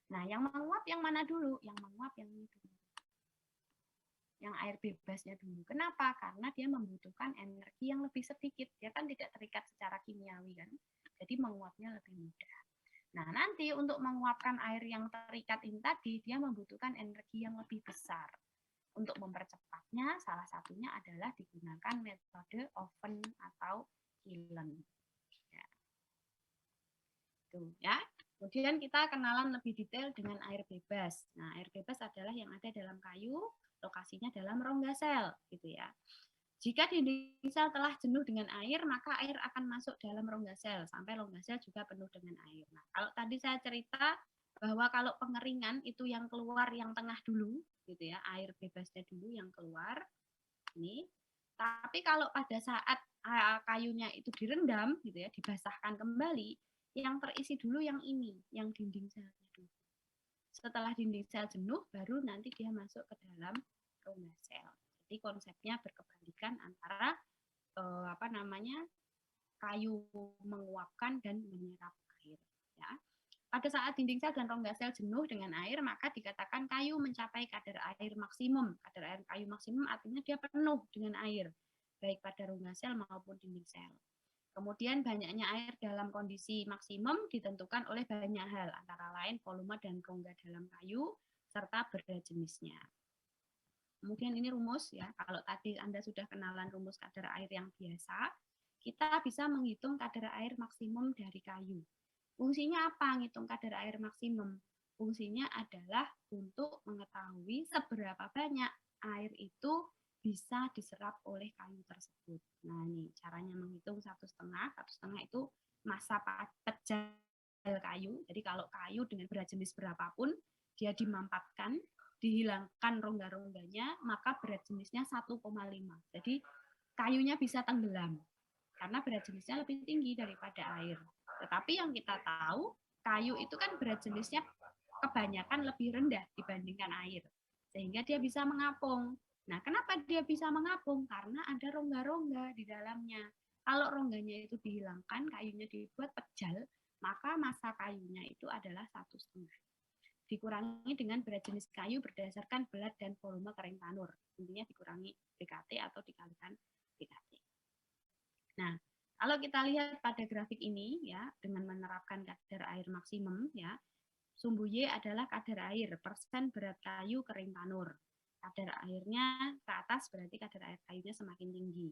Nah, yang menguap yang mana dulu? Yang menguap yang ini dulu. Yang air bebasnya dulu. Kenapa? Karena dia membutuhkan energi yang lebih sedikit. Dia kan tidak terikat secara kimiawi kan. Jadi menguapnya lebih mudah. Nah, nanti untuk menguapkan air yang terikat ini tadi, dia membutuhkan energi yang lebih besar. Untuk mempercepatnya, salah satunya adalah digunakan metode oven atau kiln. Ya. Tuh, ya. Kemudian kita kenalan lebih detail dengan air bebas. Nah, air bebas adalah yang ada dalam kayu, lokasinya dalam rongga sel, gitu ya. Jika dinding sel telah jenuh dengan air, maka air akan masuk dalam rongga sel sampai rongga sel juga penuh dengan air. Nah, kalau tadi saya cerita bahwa kalau pengeringan itu yang keluar yang tengah dulu, gitu ya, air bebasnya dulu yang keluar. Ini. Tapi kalau pada saat kayunya itu direndam, gitu ya, dibasahkan kembali, yang terisi dulu yang ini, yang dinding selnya dulu. Setelah dinding sel jenuh, baru nanti dia masuk ke dalam rongga sel. Jadi konsepnya berkebalikan antara kayu menguapkan dan menyerap air. Ya. Pada saat dinding sel dan rongga sel jenuh dengan air, maka dikatakan kayu mencapai kadar air maksimum. Kadar air kayu maksimum artinya dia penuh dengan air, baik pada rongga sel maupun dinding sel. Kemudian banyaknya air dalam kondisi maksimum ditentukan oleh banyak hal, antara lain volume dan rongga dalam kayu, serta berat jenisnya. Kemudian ini rumus ya, kalau tadi Anda sudah kenalan rumus kadar air yang biasa, kita bisa menghitung kadar air maksimum dari kayu. Fungsinya apa ngitung kadar air maksimum? Fungsinya adalah untuk mengetahui seberapa banyak air itu bisa diserap oleh kayu tersebut. Nah, ini caranya menghitung 1,5. 1,5 itu massa pejal kayu. Jadi kalau kayu dengan berat jenis berapapun, dia dimampatkan, dihilangkan rongga-rongganya, maka berat jenisnya 1,5. Jadi kayunya bisa tenggelam karena berat jenisnya lebih tinggi daripada air. Tetapi yang kita tahu, kayu itu kan berat jenisnya kebanyakan lebih rendah dibandingkan air. Sehingga dia bisa mengapung. Nah, kenapa dia bisa mengapung? Karena ada rongga-rongga di dalamnya. Kalau rongganya itu dihilangkan, kayunya dibuat pejal, maka massa kayunya itu adalah 1,5. Dikurangi dengan berat jenis kayu berdasarkan berat dan volume kering tanur. Intinya dikurangi BKT atau dikalikan BKT. Nah, kalau kita lihat pada grafik ini ya, dengan menerapkan kadar air maksimum ya, sumbu Y adalah kadar air persen berat kayu kering tanur. Kadar airnya ke atas berarti kadar air kayunya semakin tinggi.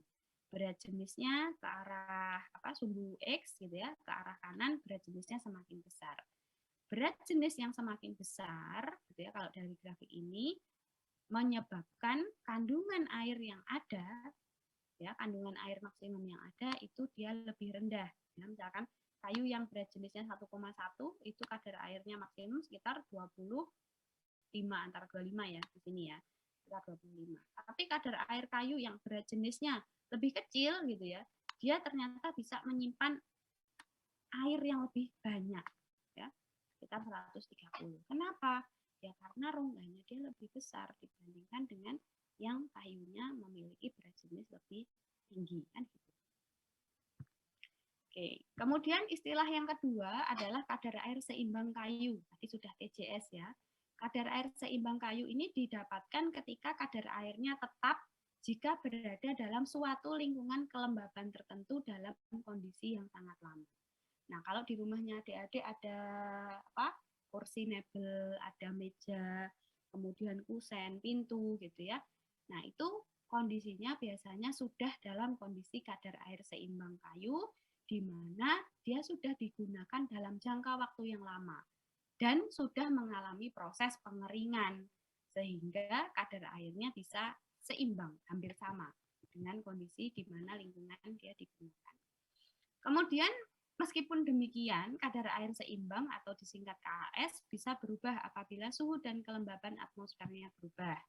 Berat jenisnya ke arah sumbu X gitu ya, ke arah kanan berat jenisnya semakin besar. Berat jenis yang semakin besar gitu ya, kalau dari grafik ini menyebabkan kandungan air yang ada ya, kandungan air maksimum yang ada itu dia lebih rendah. Ya, misalkan kayu yang berat jenisnya 1,1 itu kadar airnya maksimum sekitar 25 antara 25 ya di sini ya, sekitar 25. Tapi kadar air kayu yang berat jenisnya lebih kecil gitu ya, dia ternyata bisa menyimpan air yang lebih banyak ya, sekitar 130. Kenapa? Ya karena rongganya dia lebih besar dibandingkan dengan yang kayunya memiliki berat jenis lebih tinggi kan gitu. Oke, kemudian istilah yang kedua adalah kadar air seimbang kayu. Tadi sudah TJS ya. Kadar air seimbang kayu ini didapatkan ketika kadar airnya tetap jika berada dalam suatu lingkungan kelembaban tertentu dalam kondisi yang sangat lama. Nah, kalau di rumahnya adik-adik ada kursi mebel, ada meja, kemudian kusen, pintu gitu ya. Nah, itu kondisinya biasanya sudah dalam kondisi kadar air seimbang kayu, di mana dia sudah digunakan dalam jangka waktu yang lama dan sudah mengalami proses pengeringan, sehingga kadar airnya bisa seimbang, hampir sama dengan kondisi di mana lingkungan dia digunakan. Kemudian, meskipun demikian, kadar air seimbang atau disingkat KAS bisa berubah apabila suhu dan kelembaban atmosfernya berubah.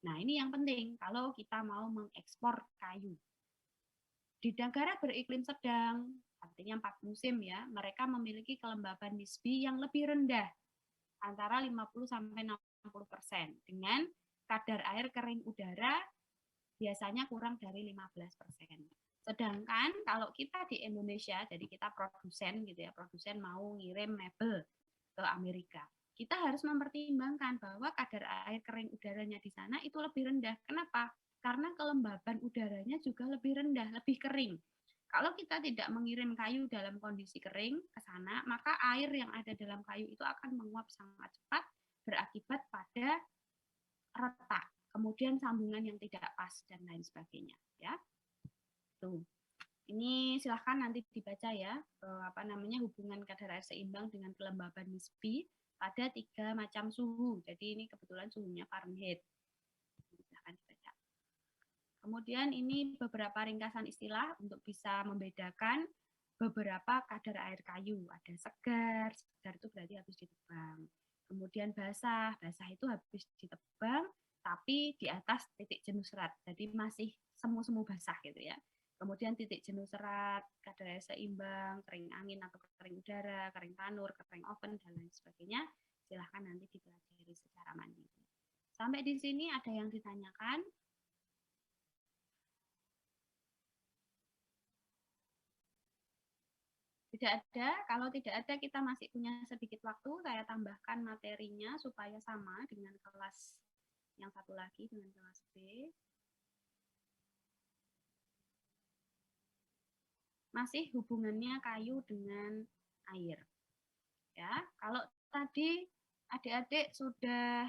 Nah, ini yang penting kalau kita mau mengekspor kayu. Di negara beriklim sedang, artinya 4 musim ya, mereka memiliki kelembaban nisbi yang lebih rendah, antara 50-60%, dengan kadar air kering udara biasanya kurang dari 15%. Sedangkan kalau kita di Indonesia, jadi kita produsen gitu ya, produsen mau ngirim mebel ke Amerika, kita harus mempertimbangkan bahwa kadar air kering udaranya di sana itu lebih rendah. Kenapa? Karena kelembaban udaranya juga lebih rendah, lebih kering. Kalau kita tidak mengirim kayu dalam kondisi kering ke sana, maka air yang ada dalam kayu itu akan menguap sangat cepat, berakibat pada retak, kemudian sambungan yang tidak pas dan lain sebagainya. Ya, tuh. Ini silahkan nanti dibaca ya, hubungan kadar air seimbang dengan kelembaban nisbi pada 3 macam suhu. Jadi ini kebetulan suhunya Fahrenheit. Silahkan dibaca. Kemudian ini beberapa ringkasan istilah untuk bisa membedakan beberapa kadar air kayu. Ada segar, segar itu berarti habis ditebang. Kemudian basah, basah itu habis ditebang tapi di atas titik jenuh serat. Jadi masih semu-semu basah gitu ya. Kemudian titik jenuh serat, kadar air seimbang, kering angin atau kering udara, kering tanur, kering oven, dan lain sebagainya. Silahkan nanti dipelajari secara mandiri. Sampai di sini ada yang ditanyakan? Tidak ada, kalau tidak ada kita masih punya sedikit waktu, saya tambahkan materinya supaya sama dengan kelas yang satu lagi, dengan kelas B. Masih hubungannya kayu dengan air. Ya, kalau tadi adik-adik sudah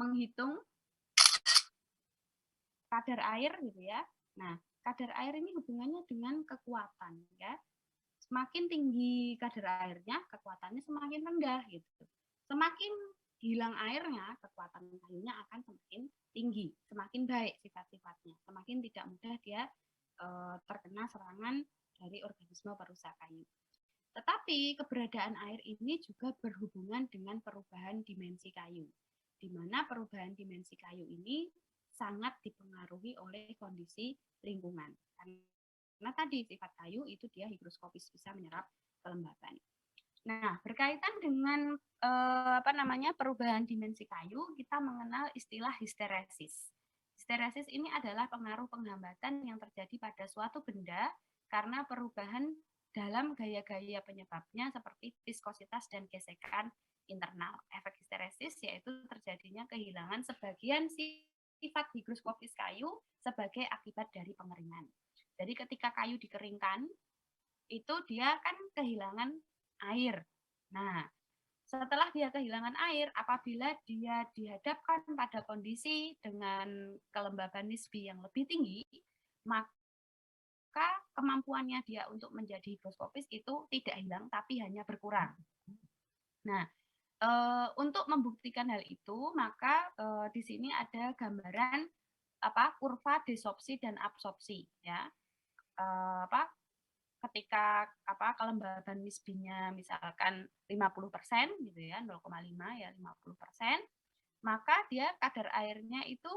menghitung kadar air gitu ya. Nah, kadar air ini hubungannya dengan kekuatan ya. Semakin tinggi kadar airnya, kekuatannya semakin rendah gitu. Semakin hilang airnya, kekuatan kayunya akan semakin tinggi, semakin baik sifat-sifatnya, semakin tidak mudah dia terkena serangan dari organisme perusak kayu. Tetapi keberadaan air ini juga berhubungan dengan perubahan dimensi kayu, di mana perubahan dimensi kayu ini sangat dipengaruhi oleh kondisi lingkungan. Karena tadi sifat kayu itu dia higroskopis, bisa menyerap kelembaban. Nah, berkaitan dengan perubahan dimensi kayu, kita mengenal istilah histeresis. Histeresis ini adalah pengaruh penghambatan yang terjadi pada suatu benda karena perubahan dalam gaya-gaya penyebabnya seperti viskositas dan gesekan internal. Efek histeresis yaitu terjadinya kehilangan sebagian sifat higroskopis kayu sebagai akibat dari pengeringan. Jadi ketika kayu dikeringkan, itu dia kan kehilangan air. Nah, setelah dia kehilangan air, apabila dia dihadapkan pada kondisi dengan kelembaban nisbi yang lebih tinggi, maka kemampuannya dia untuk menjadi higroskopis itu tidak hilang, tapi hanya berkurang. Nah, untuk membuktikan hal itu, maka di sini ada gambaran kurva desorpsi dan absorpsi, ya. Ketika kelembaban nisbinya misalkan 50% gitu ya, 0,5 ya 50%, maka dia kadar airnya itu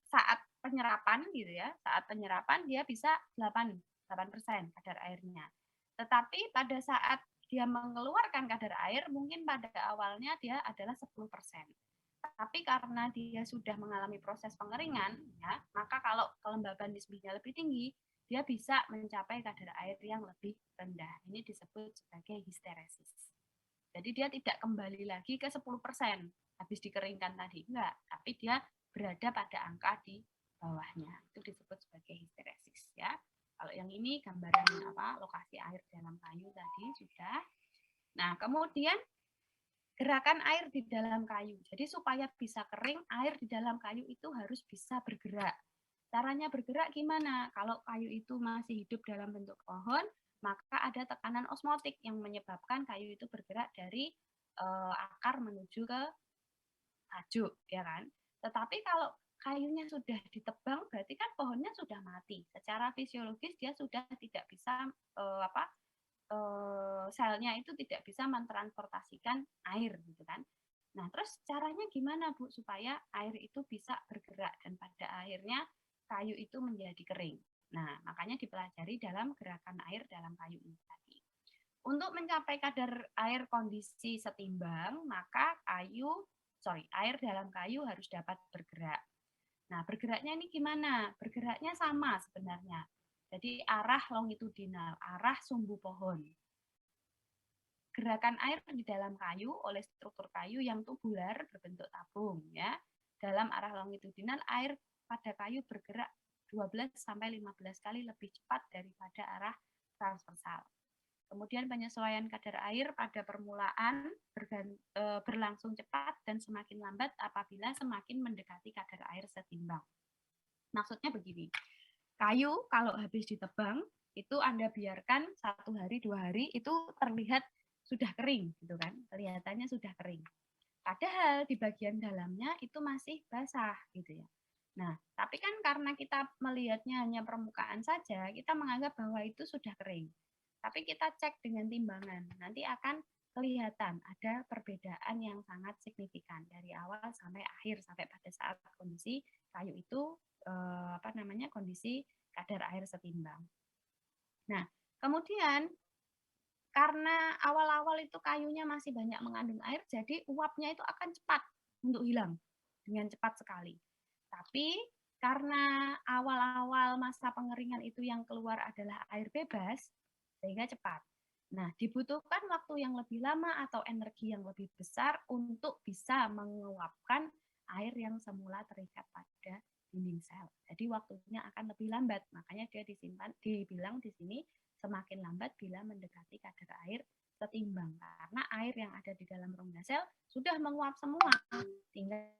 saat penyerapan gitu ya, saat penyerapan dia bisa 8% kadar airnya. Tetapi pada saat dia mengeluarkan kadar air, mungkin pada awalnya dia adalah 10%. Tapi karena dia sudah mengalami proses pengeringan, ya, maka kalau kelembaban nisbinya lebih tinggi, dia bisa mencapai kadar air yang lebih rendah. Ini disebut sebagai histeresis. Jadi dia tidak kembali lagi ke 10% habis dikeringkan tadi, enggak, tapi dia berada pada angka di bawahnya. Itu disebut sebagai histeresis, ya. Kalau yang ini gambaran lokasi air dalam kayu tadi sudah. Nah, kemudian gerakan air di dalam kayu. Jadi supaya bisa kering, air di dalam kayu itu harus bisa bergerak. Caranya bergerak gimana? Kalau kayu itu masih hidup dalam bentuk pohon, maka ada tekanan osmotik yang menyebabkan kayu itu bergerak dari akar menuju ke tajuk, ya kan? Tetapi kalau kayunya sudah ditebang, berarti kan pohonnya sudah mati. Secara fisiologis dia sudah tidak bisa selnya itu tidak bisa mentransportasikan air, gitu kan? Nah, terus caranya gimana, Bu, supaya air itu bisa bergerak dan pada akhirnya kayu itu menjadi kering. Nah, makanya dipelajari dalam gerakan air dalam kayu ini tadi. Untuk mencapai kadar air kondisi setimbang, maka air dalam kayu harus dapat bergerak. Nah, bergeraknya ini gimana? Bergeraknya sama sebenarnya. Jadi arah longitudinal, arah sumbu pohon. Gerakan air di dalam kayu oleh struktur kayu yang tubular berbentuk tabung, ya. Dalam arah longitudinal, air pada kayu bergerak 12-15 kali lebih cepat daripada arah transversal. Kemudian penyesuaian kadar air pada permulaan berlangsung cepat dan semakin lambat apabila semakin mendekati kadar air setimbang. Maksudnya begini, kayu kalau habis ditebang, itu Anda biarkan 1 hari, 2 hari, itu terlihat sudah kering, gitu kan? Kelihatannya sudah kering. Padahal di bagian dalamnya itu masih basah, gitu ya. Nah, tapi kan karena kita melihatnya hanya permukaan saja, kita menganggap bahwa itu sudah kering. Tapi kita cek dengan timbangan, nanti akan kelihatan ada perbedaan yang sangat signifikan dari awal sampai akhir, sampai pada saat kondisi kayu itu kondisi kadar air setimbang. Nah, kemudian karena awal-awal itu kayunya masih banyak mengandung air, jadi uapnya itu akan cepat untuk hilang dengan cepat sekali. Tapi karena awal-awal masa pengeringan itu yang keluar adalah air bebas, sehingga cepat. Nah, dibutuhkan waktu yang lebih lama atau energi yang lebih besar untuk bisa menguapkan air yang semula terikat pada dinding sel. Jadi waktunya akan lebih lambat. Makanya dia dibilang di sini semakin lambat bila mendekati kadar air setimbang. Karena air yang ada di dalam rongga sel sudah menguap semua. Tinggal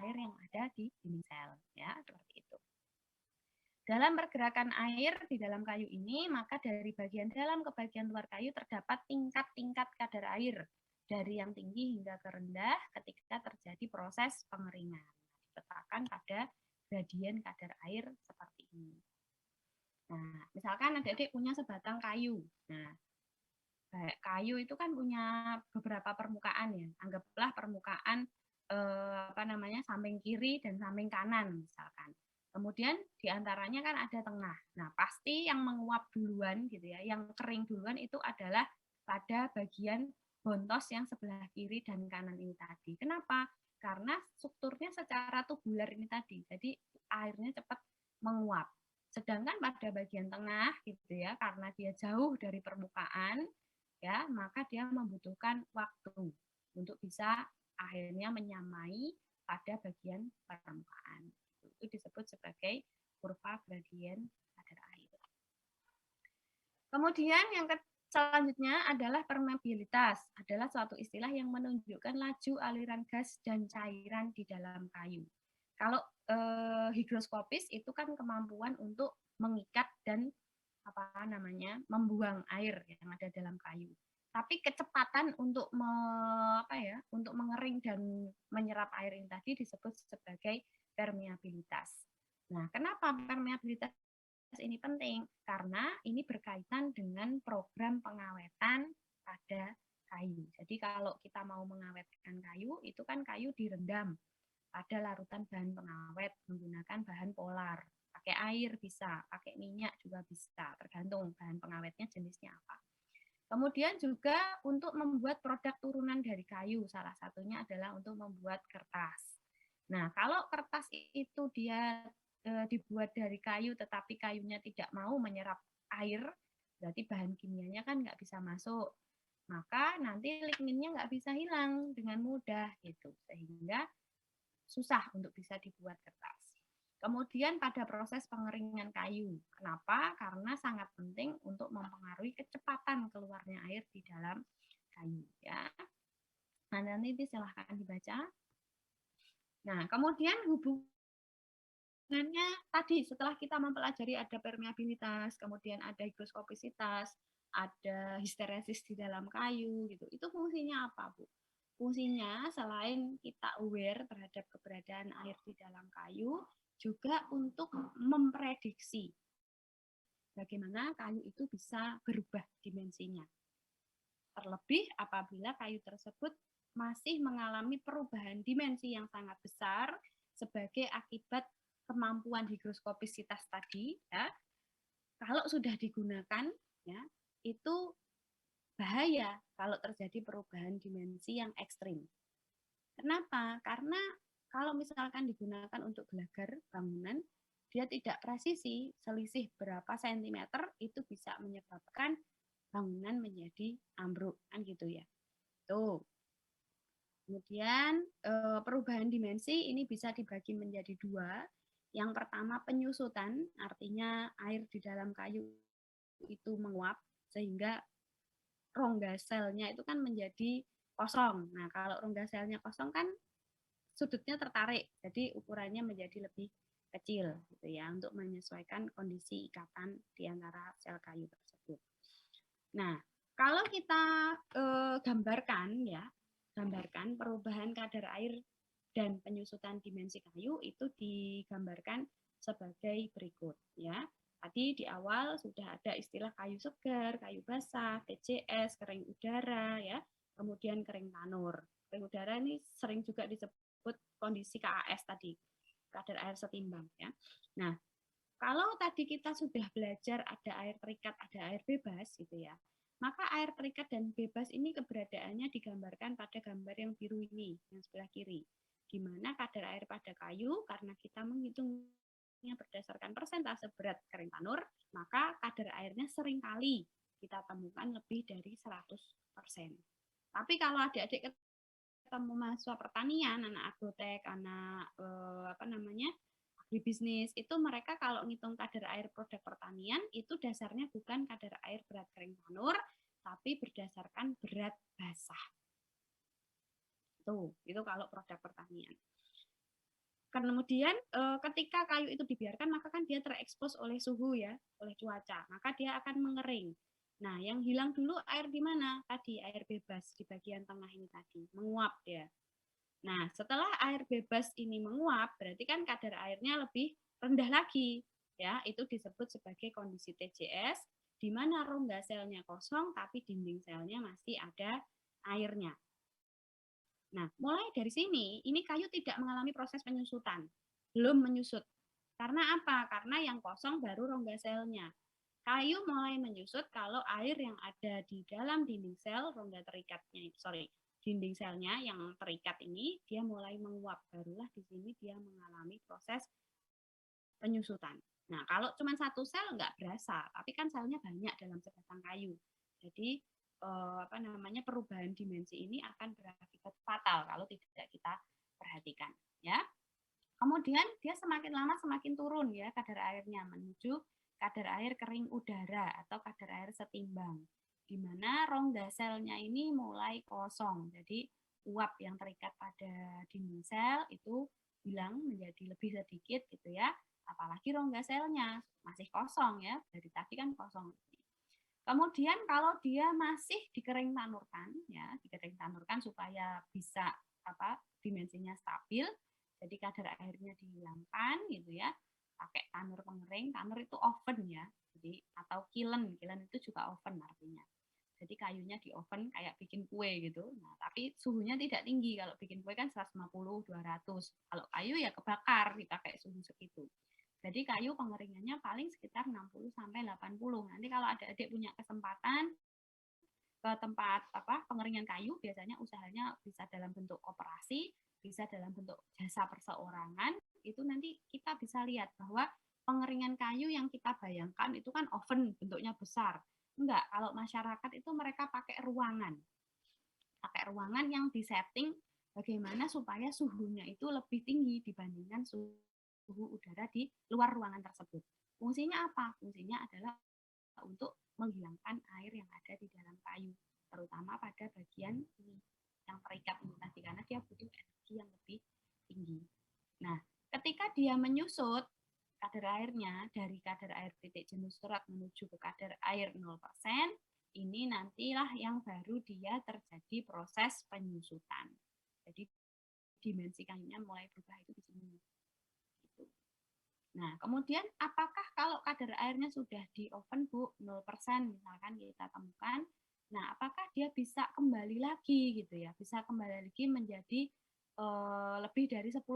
air yang ada di dinding sel, ya, seperti itu. Dalam pergerakan air di dalam kayu ini, maka dari bagian dalam ke bagian luar kayu terdapat tingkat-tingkat kadar air dari yang tinggi hingga ke rendah ketika terjadi proses pengeringan. Diletakkan pada gradien kadar air seperti ini. Nah, misalkan adik-adik punya sebatang kayu. Nah, kayu itu kan punya beberapa permukaan ya. Anggaplah permukaan samping kiri dan samping kanan misalkan. Kemudian diantaranya kan ada tengah. Nah, pasti yang menguap duluan gitu ya, yang kering duluan itu adalah pada bagian bontos yang sebelah kiri dan kanan ini tadi. Kenapa? Karena strukturnya secara tubular ini tadi. Jadi airnya cepat menguap. Sedangkan pada bagian tengah gitu ya, karena dia jauh dari permukaan, ya, maka dia membutuhkan waktu untuk bisa akhirnya menyamai pada bagian permukaan. Itu disebut sebagai kurva gradien kadar air. Kemudian yang selanjutnya adalah permeabilitas. Adalah suatu istilah yang menunjukkan laju aliran gas dan cairan di dalam kayu. Kalau higroskopis itu kan kemampuan untuk mengikat dan membuang air yang ada dalam kayu. Tapi kecepatan untuk untuk mengering dan menyerap air ini tadi disebut sebagai permeabilitas. Nah, kenapa permeabilitas ini penting? Karena ini berkaitan dengan program pengawetan pada kayu. Jadi kalau kita mau mengawetkan kayu, itu kan kayu direndam pada larutan bahan pengawet menggunakan bahan polar. Pakai air bisa, pakai minyak juga bisa, tergantung bahan pengawetnya jenisnya apa. Kemudian juga untuk membuat produk turunan dari kayu, salah satunya adalah untuk membuat kertas. Nah, kalau kertas itu dia dibuat dari kayu, tetapi kayunya tidak mau menyerap air, berarti bahan kimianya kan nggak bisa masuk. Maka nanti ligninnya nggak bisa hilang dengan mudah, gitu. Sehingga susah untuk bisa dibuat kertas. Kemudian pada proses pengeringan kayu. Kenapa? Karena sangat penting untuk mempengaruhi kecepatan keluarnya air di dalam kayu. Ya. Nah, nanti silahkan dibaca. Nah, kemudian hubungannya tadi setelah kita mempelajari ada permeabilitas, kemudian ada higroskopisitas, ada histeresis di dalam kayu, gitu. Itu fungsinya apa, Bu? Fungsinya selain kita aware terhadap keberadaan air di dalam kayu, juga untuk memprediksi bagaimana kayu itu bisa berubah dimensinya. Terlebih apabila kayu tersebut masih mengalami perubahan dimensi yang sangat besar sebagai akibat kemampuan higroskopisitas tadi, ya. Kalau sudah digunakan, ya, itu bahaya kalau terjadi perubahan dimensi yang ekstrim. Kenapa? Karena kalau misalkan digunakan untuk gelagar bangunan, dia tidak presisi, selisih berapa sentimeter itu bisa menyebabkan bangunan menjadi ambruk, kan gitu ya. Tuh. Kemudian perubahan dimensi ini bisa dibagi menjadi dua. Yang pertama penyusutan, artinya air di dalam kayu itu menguap sehingga rongga selnya itu kan menjadi kosong. Nah, kalau rongga selnya kosong kan sudutnya tertarik, jadi ukurannya menjadi lebih kecil gitu ya untuk menyesuaikan kondisi ikatan di antara sel kayu tersebut. Nah, kalau kita gambarkan perubahan kadar air dan penyusutan dimensi kayu itu digambarkan sebagai berikut ya. Tadi di awal sudah ada istilah kayu segar, kayu basah, TCS, kering udara ya, kemudian kering tanur. Kering udara ini sering juga disebut kondisi KAS tadi, kadar air setimbang ya. Nah, kalau tadi kita sudah belajar ada air terikat, ada air bebas gitu ya, maka air terikat dan bebas ini keberadaannya digambarkan pada gambar yang biru ini, yang sebelah kiri, di mana kadar air pada kayu karena kita menghitung berdasarkan persentase berat kering tanur, maka kadar airnya seringkali kita temukan lebih dari 100%. Tapi kalau adik-adik ketemu mahasiswa pertanian, anak agrotek, anak agribisnis, itu mereka kalau ngitung kadar air produk pertanian, itu dasarnya bukan kadar air berat kering tanur, tapi berdasarkan berat basah. Itu kalau produk pertanian. Kemudian ketika kayu itu dibiarkan, maka kan dia terekspos oleh suhu ya, oleh cuaca, maka dia akan mengering. Nah, yang hilang dulu air di mana? Tadi air bebas di bagian tengah ini tadi, menguap dia. Nah, setelah air bebas ini menguap, berarti kan kadar airnya lebih rendah lagi, ya. Itu disebut sebagai kondisi TJS, di mana rongga selnya kosong, tapi dinding selnya masih ada airnya. Nah, mulai dari sini, ini kayu tidak mengalami proses penyusutan, belum menyusut. Karena apa? Karena yang kosong baru rongga selnya. Kayu mulai menyusut kalau air yang ada di dalam dinding sel, rongga terikatnya, dinding selnya yang terikat ini, dia mulai menguap. Barulah di sini dia mengalami proses penyusutan. Nah, kalau cuma satu sel nggak berasa, tapi kan selnya banyak dalam sebatang kayu. Jadi perubahan dimensi ini akan berakibat fatal kalau tidak kita perhatikan, ya. Kemudian dia semakin lama semakin turun ya kadar airnya menuju kadar air kering udara atau kadar air setimbang, di mana rongga selnya ini mulai kosong. Jadi uap yang terikat pada dinding sel itu hilang menjadi lebih sedikit gitu ya. Apalagi rongga selnya masih kosong ya, dari tadi kan kosong. Kemudian kalau dia masih dikering tanurkan ya, dikering tanurkan supaya bisa dimensinya stabil, jadi kadar airnya dihilangkan gitu ya, pakai tanur pengering. Tanur itu oven ya, jadi atau kiln itu juga oven artinya. Jadi kayunya di oven kayak bikin kue gitu. Nah, tapi suhunya tidak tinggi. Kalau bikin kue kan 150, 200. Kalau kayu ya kebakar dipakai suhu segitu. Jadi kayu pengeringannya paling sekitar 60 sampai 80. Nanti kalau adik-adik punya kesempatan ke tempat pengeringan kayu, biasanya usahanya bisa dalam bentuk koperasi, bisa dalam bentuk jasa perseorangan. Itu nanti kita bisa lihat bahwa pengeringan kayu yang kita bayangkan itu kan oven bentuknya besar. Enggak, kalau masyarakat itu mereka pakai ruangan. Pakai ruangan yang disetting bagaimana supaya suhunya itu lebih tinggi dibandingkan suhu udara di luar ruangan tersebut. Fungsinya apa? Fungsinya adalah untuk menghilangkan air yang ada di dalam kayu, terutama pada bagian ini yang terikat ini tadi, karena dia butuh energi yang lebih tinggi. Nah, ketika dia menyusut kadar airnya dari kadar air titik jenuh serat menuju ke kadar air 0%, ini nantilah yang baru dia terjadi proses penyusutan. Jadi dimensi kayunya mulai berubah itu di sini. Nah, kemudian apakah kalau kadar airnya sudah di oven, Bu, 0% misalkan kita temukan, nah apakah dia bisa kembali lagi gitu ya, bisa kembali lagi menjadi lebih dari 10%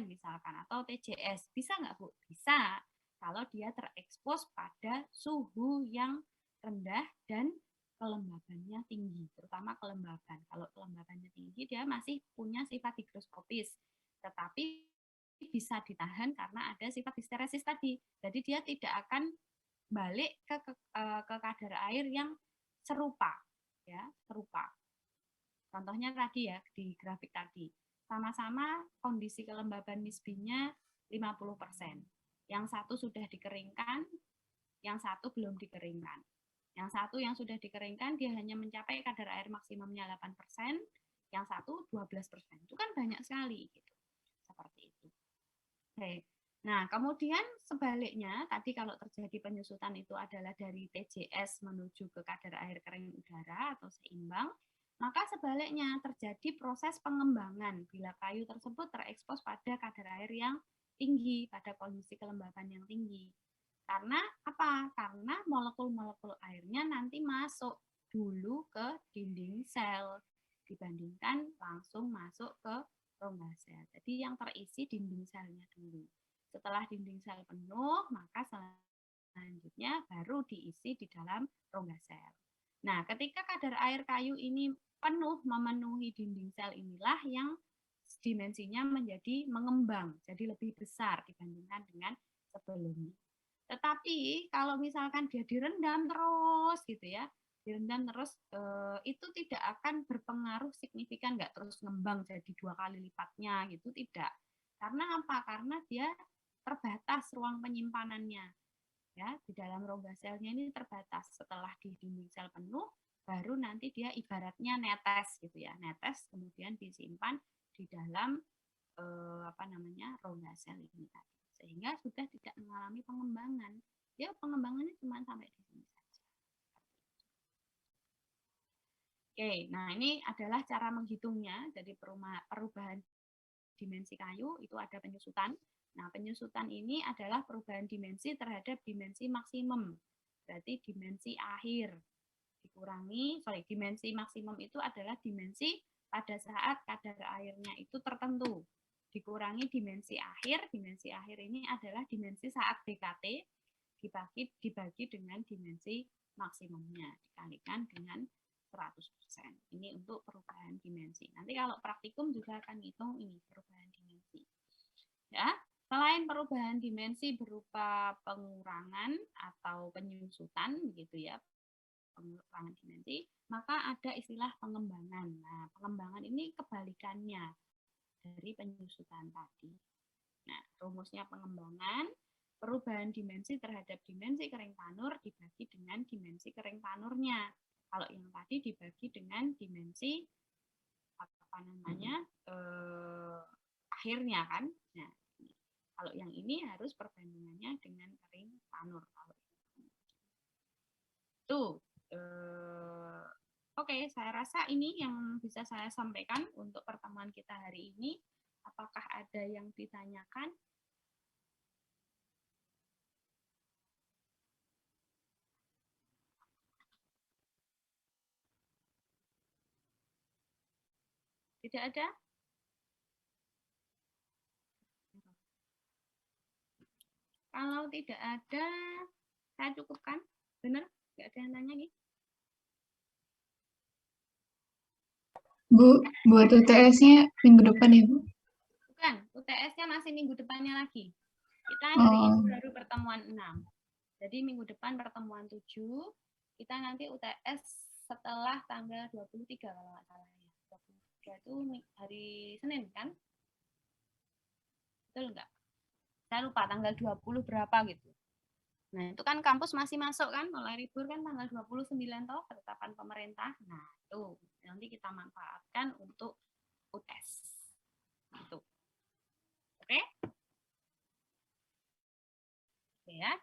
misalkan, atau TJS, bisa nggak, Bu? Bisa, kalau dia terekspos pada suhu yang rendah dan kelembabannya tinggi, terutama kelembaban. Kalau kelembabannya tinggi, dia masih punya sifat higroskopis, tetapi bisa ditahan karena ada sifat histeresis tadi. Jadi dia tidak akan balik ke kadar air yang serupa, ya, serupa. Contohnya tadi ya di grafik tadi, sama-sama kondisi kelembaban nisbinya 50%. Yang satu sudah dikeringkan, yang satu belum dikeringkan. Yang satu yang sudah dikeringkan dia hanya mencapai kadar air maksimumnya 8%, yang satu 12%. Itu kan banyak sekali gitu. Seperti itu. Oke. Nah, kemudian sebaliknya, tadi kalau terjadi penyusutan itu adalah dari TJS menuju ke kadar air kering udara atau seimbang, maka sebaliknya terjadi proses pengembangan bila kayu tersebut terekspos pada kadar air yang tinggi, pada kondisi kelembaban yang tinggi. Karena apa? Karena molekul-molekul airnya nanti masuk dulu ke dinding sel, dibandingkan langsung masuk ke rongga sel. Jadi yang terisi dinding selnya dulu. Setelah dinding sel penuh, maka selanjutnya baru diisi di dalam rongga sel. Nah, ketika kadar air kayu ini penuh memenuhi dinding sel, inilah yang dimensinya menjadi mengembang, jadi lebih besar dibandingkan dengan volume. Tetapi kalau misalkan dia direndam terus gitu ya, direndam terus itu tidak akan berpengaruh signifikan, nggak terus ngembang jadi 2 kali lipatnya gitu, tidak. Karena apa? Karena dia terbatas ruang penyimpanannya. Ya, di dalam rongga selnya ini terbatas. Setelah di dinding sel penuh, baru nanti dia ibaratnya netes gitu ya, netes kemudian disimpan di dalam rongga sel ini tadi, sehingga sudah tidak mengalami pengembangan. Ya, pengembangannya cuma sampai di sini saja. Oke, nah ini adalah cara menghitungnya. Jadi perubahan dimensi kayu itu ada penyusutan. Nah, penyusutan ini adalah perubahan dimensi terhadap dimensi maksimum. Berarti dimensi akhir dikurangi, dimensi maksimum itu adalah dimensi pada saat kadar airnya itu tertentu. Dikurangi dimensi akhir ini adalah dimensi saat BKT dibagi dengan dimensi maksimumnya, dikalikan dengan 100%. Ini untuk perubahan dimensi. Nanti kalau praktikum juga akan hitung ini perubahan dimensi. Ya, selain perubahan dimensi berupa pengurangan atau penyusutan begitu ya, pengurangan dimensi, maka ada istilah pengembangan. Nah, pengembangan ini kebalikannya dari penyusutan tadi. Nah, rumusnya pengembangan, perubahan dimensi terhadap dimensi kering tanur dibagi dengan dimensi kering tanurnya. Kalau yang tadi dibagi dengan dimensi akhirnya kan. Nah, kalau yang ini harus perbandingannya dengan kering tanur. Tuh. Oke, saya rasa ini yang bisa saya sampaikan untuk pertemuan kita hari ini. Apakah ada yang ditanyakan? Tidak ada? Kalau tidak ada, saya cukupkan. Benar? Tidak ada yang tanya nih? Bu, buat UTS-nya minggu depan ya, Bu? Bukan, UTS-nya masih minggu depannya lagi. Kita hari ini baru pertemuan 6. Jadi minggu depan pertemuan 7, kita nanti UTS setelah tanggal 23 kalau nggak salah ya. 23 itu hari Senin kan? Betul nggak? Saya lupa tanggal 20 berapa gitu. Nah, itu kan kampus masih masuk kan, mulai libur kan tanggal 29 toh, ketetapan pemerintah. Nah, itu nanti kita manfaatkan untuk UTS. Gitu. Oke? Oke ya.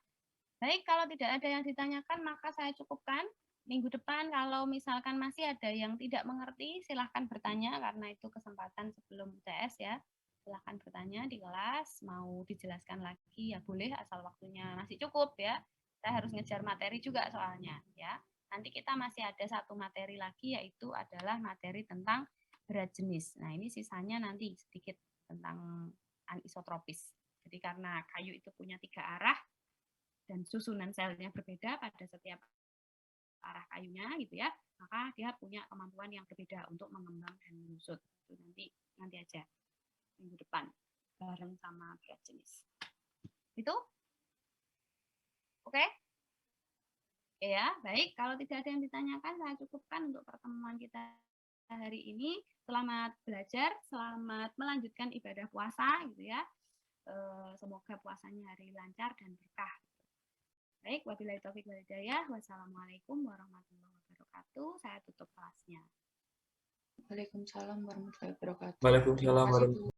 Baik, kalau tidak ada yang ditanyakan, maka saya cukupkan. Minggu depan, kalau misalkan masih ada yang tidak mengerti, silahkan bertanya, karena itu kesempatan sebelum UTS ya. Silahkan bertanya di kelas, mau dijelaskan lagi ya boleh, asal waktunya masih cukup ya. Saya harus ngejar materi juga soalnya ya. Nanti kita masih ada satu materi lagi, yaitu adalah materi tentang berat jenis. Nah, ini sisanya nanti sedikit tentang anisotropis. Jadi karena kayu itu punya 3 arah, dan susunan selnya berbeda pada setiap arah kayunya gitu ya, maka dia punya kemampuan yang berbeda untuk mengembang dan menyusut. Itu nanti aja minggu depan bareng sama berat jenis. Itu oke? Ya, baik. Kalau tidak ada yang ditanyakan, saya cukupkan untuk pertemuan kita hari ini. Selamat belajar, selamat melanjutkan ibadah puasa gitu ya. Semoga puasanya hari lancar dan berkah. Baik, wabillahi taufiq wal hidayah. Wassalamualaikum warahmatullahi wabarakatuh. Saya tutup kelasnya. Waalaikumsalam warahmatullahi wabarakatuh. Waalaikumsalam Terima kasih, Bu. warahmatullahi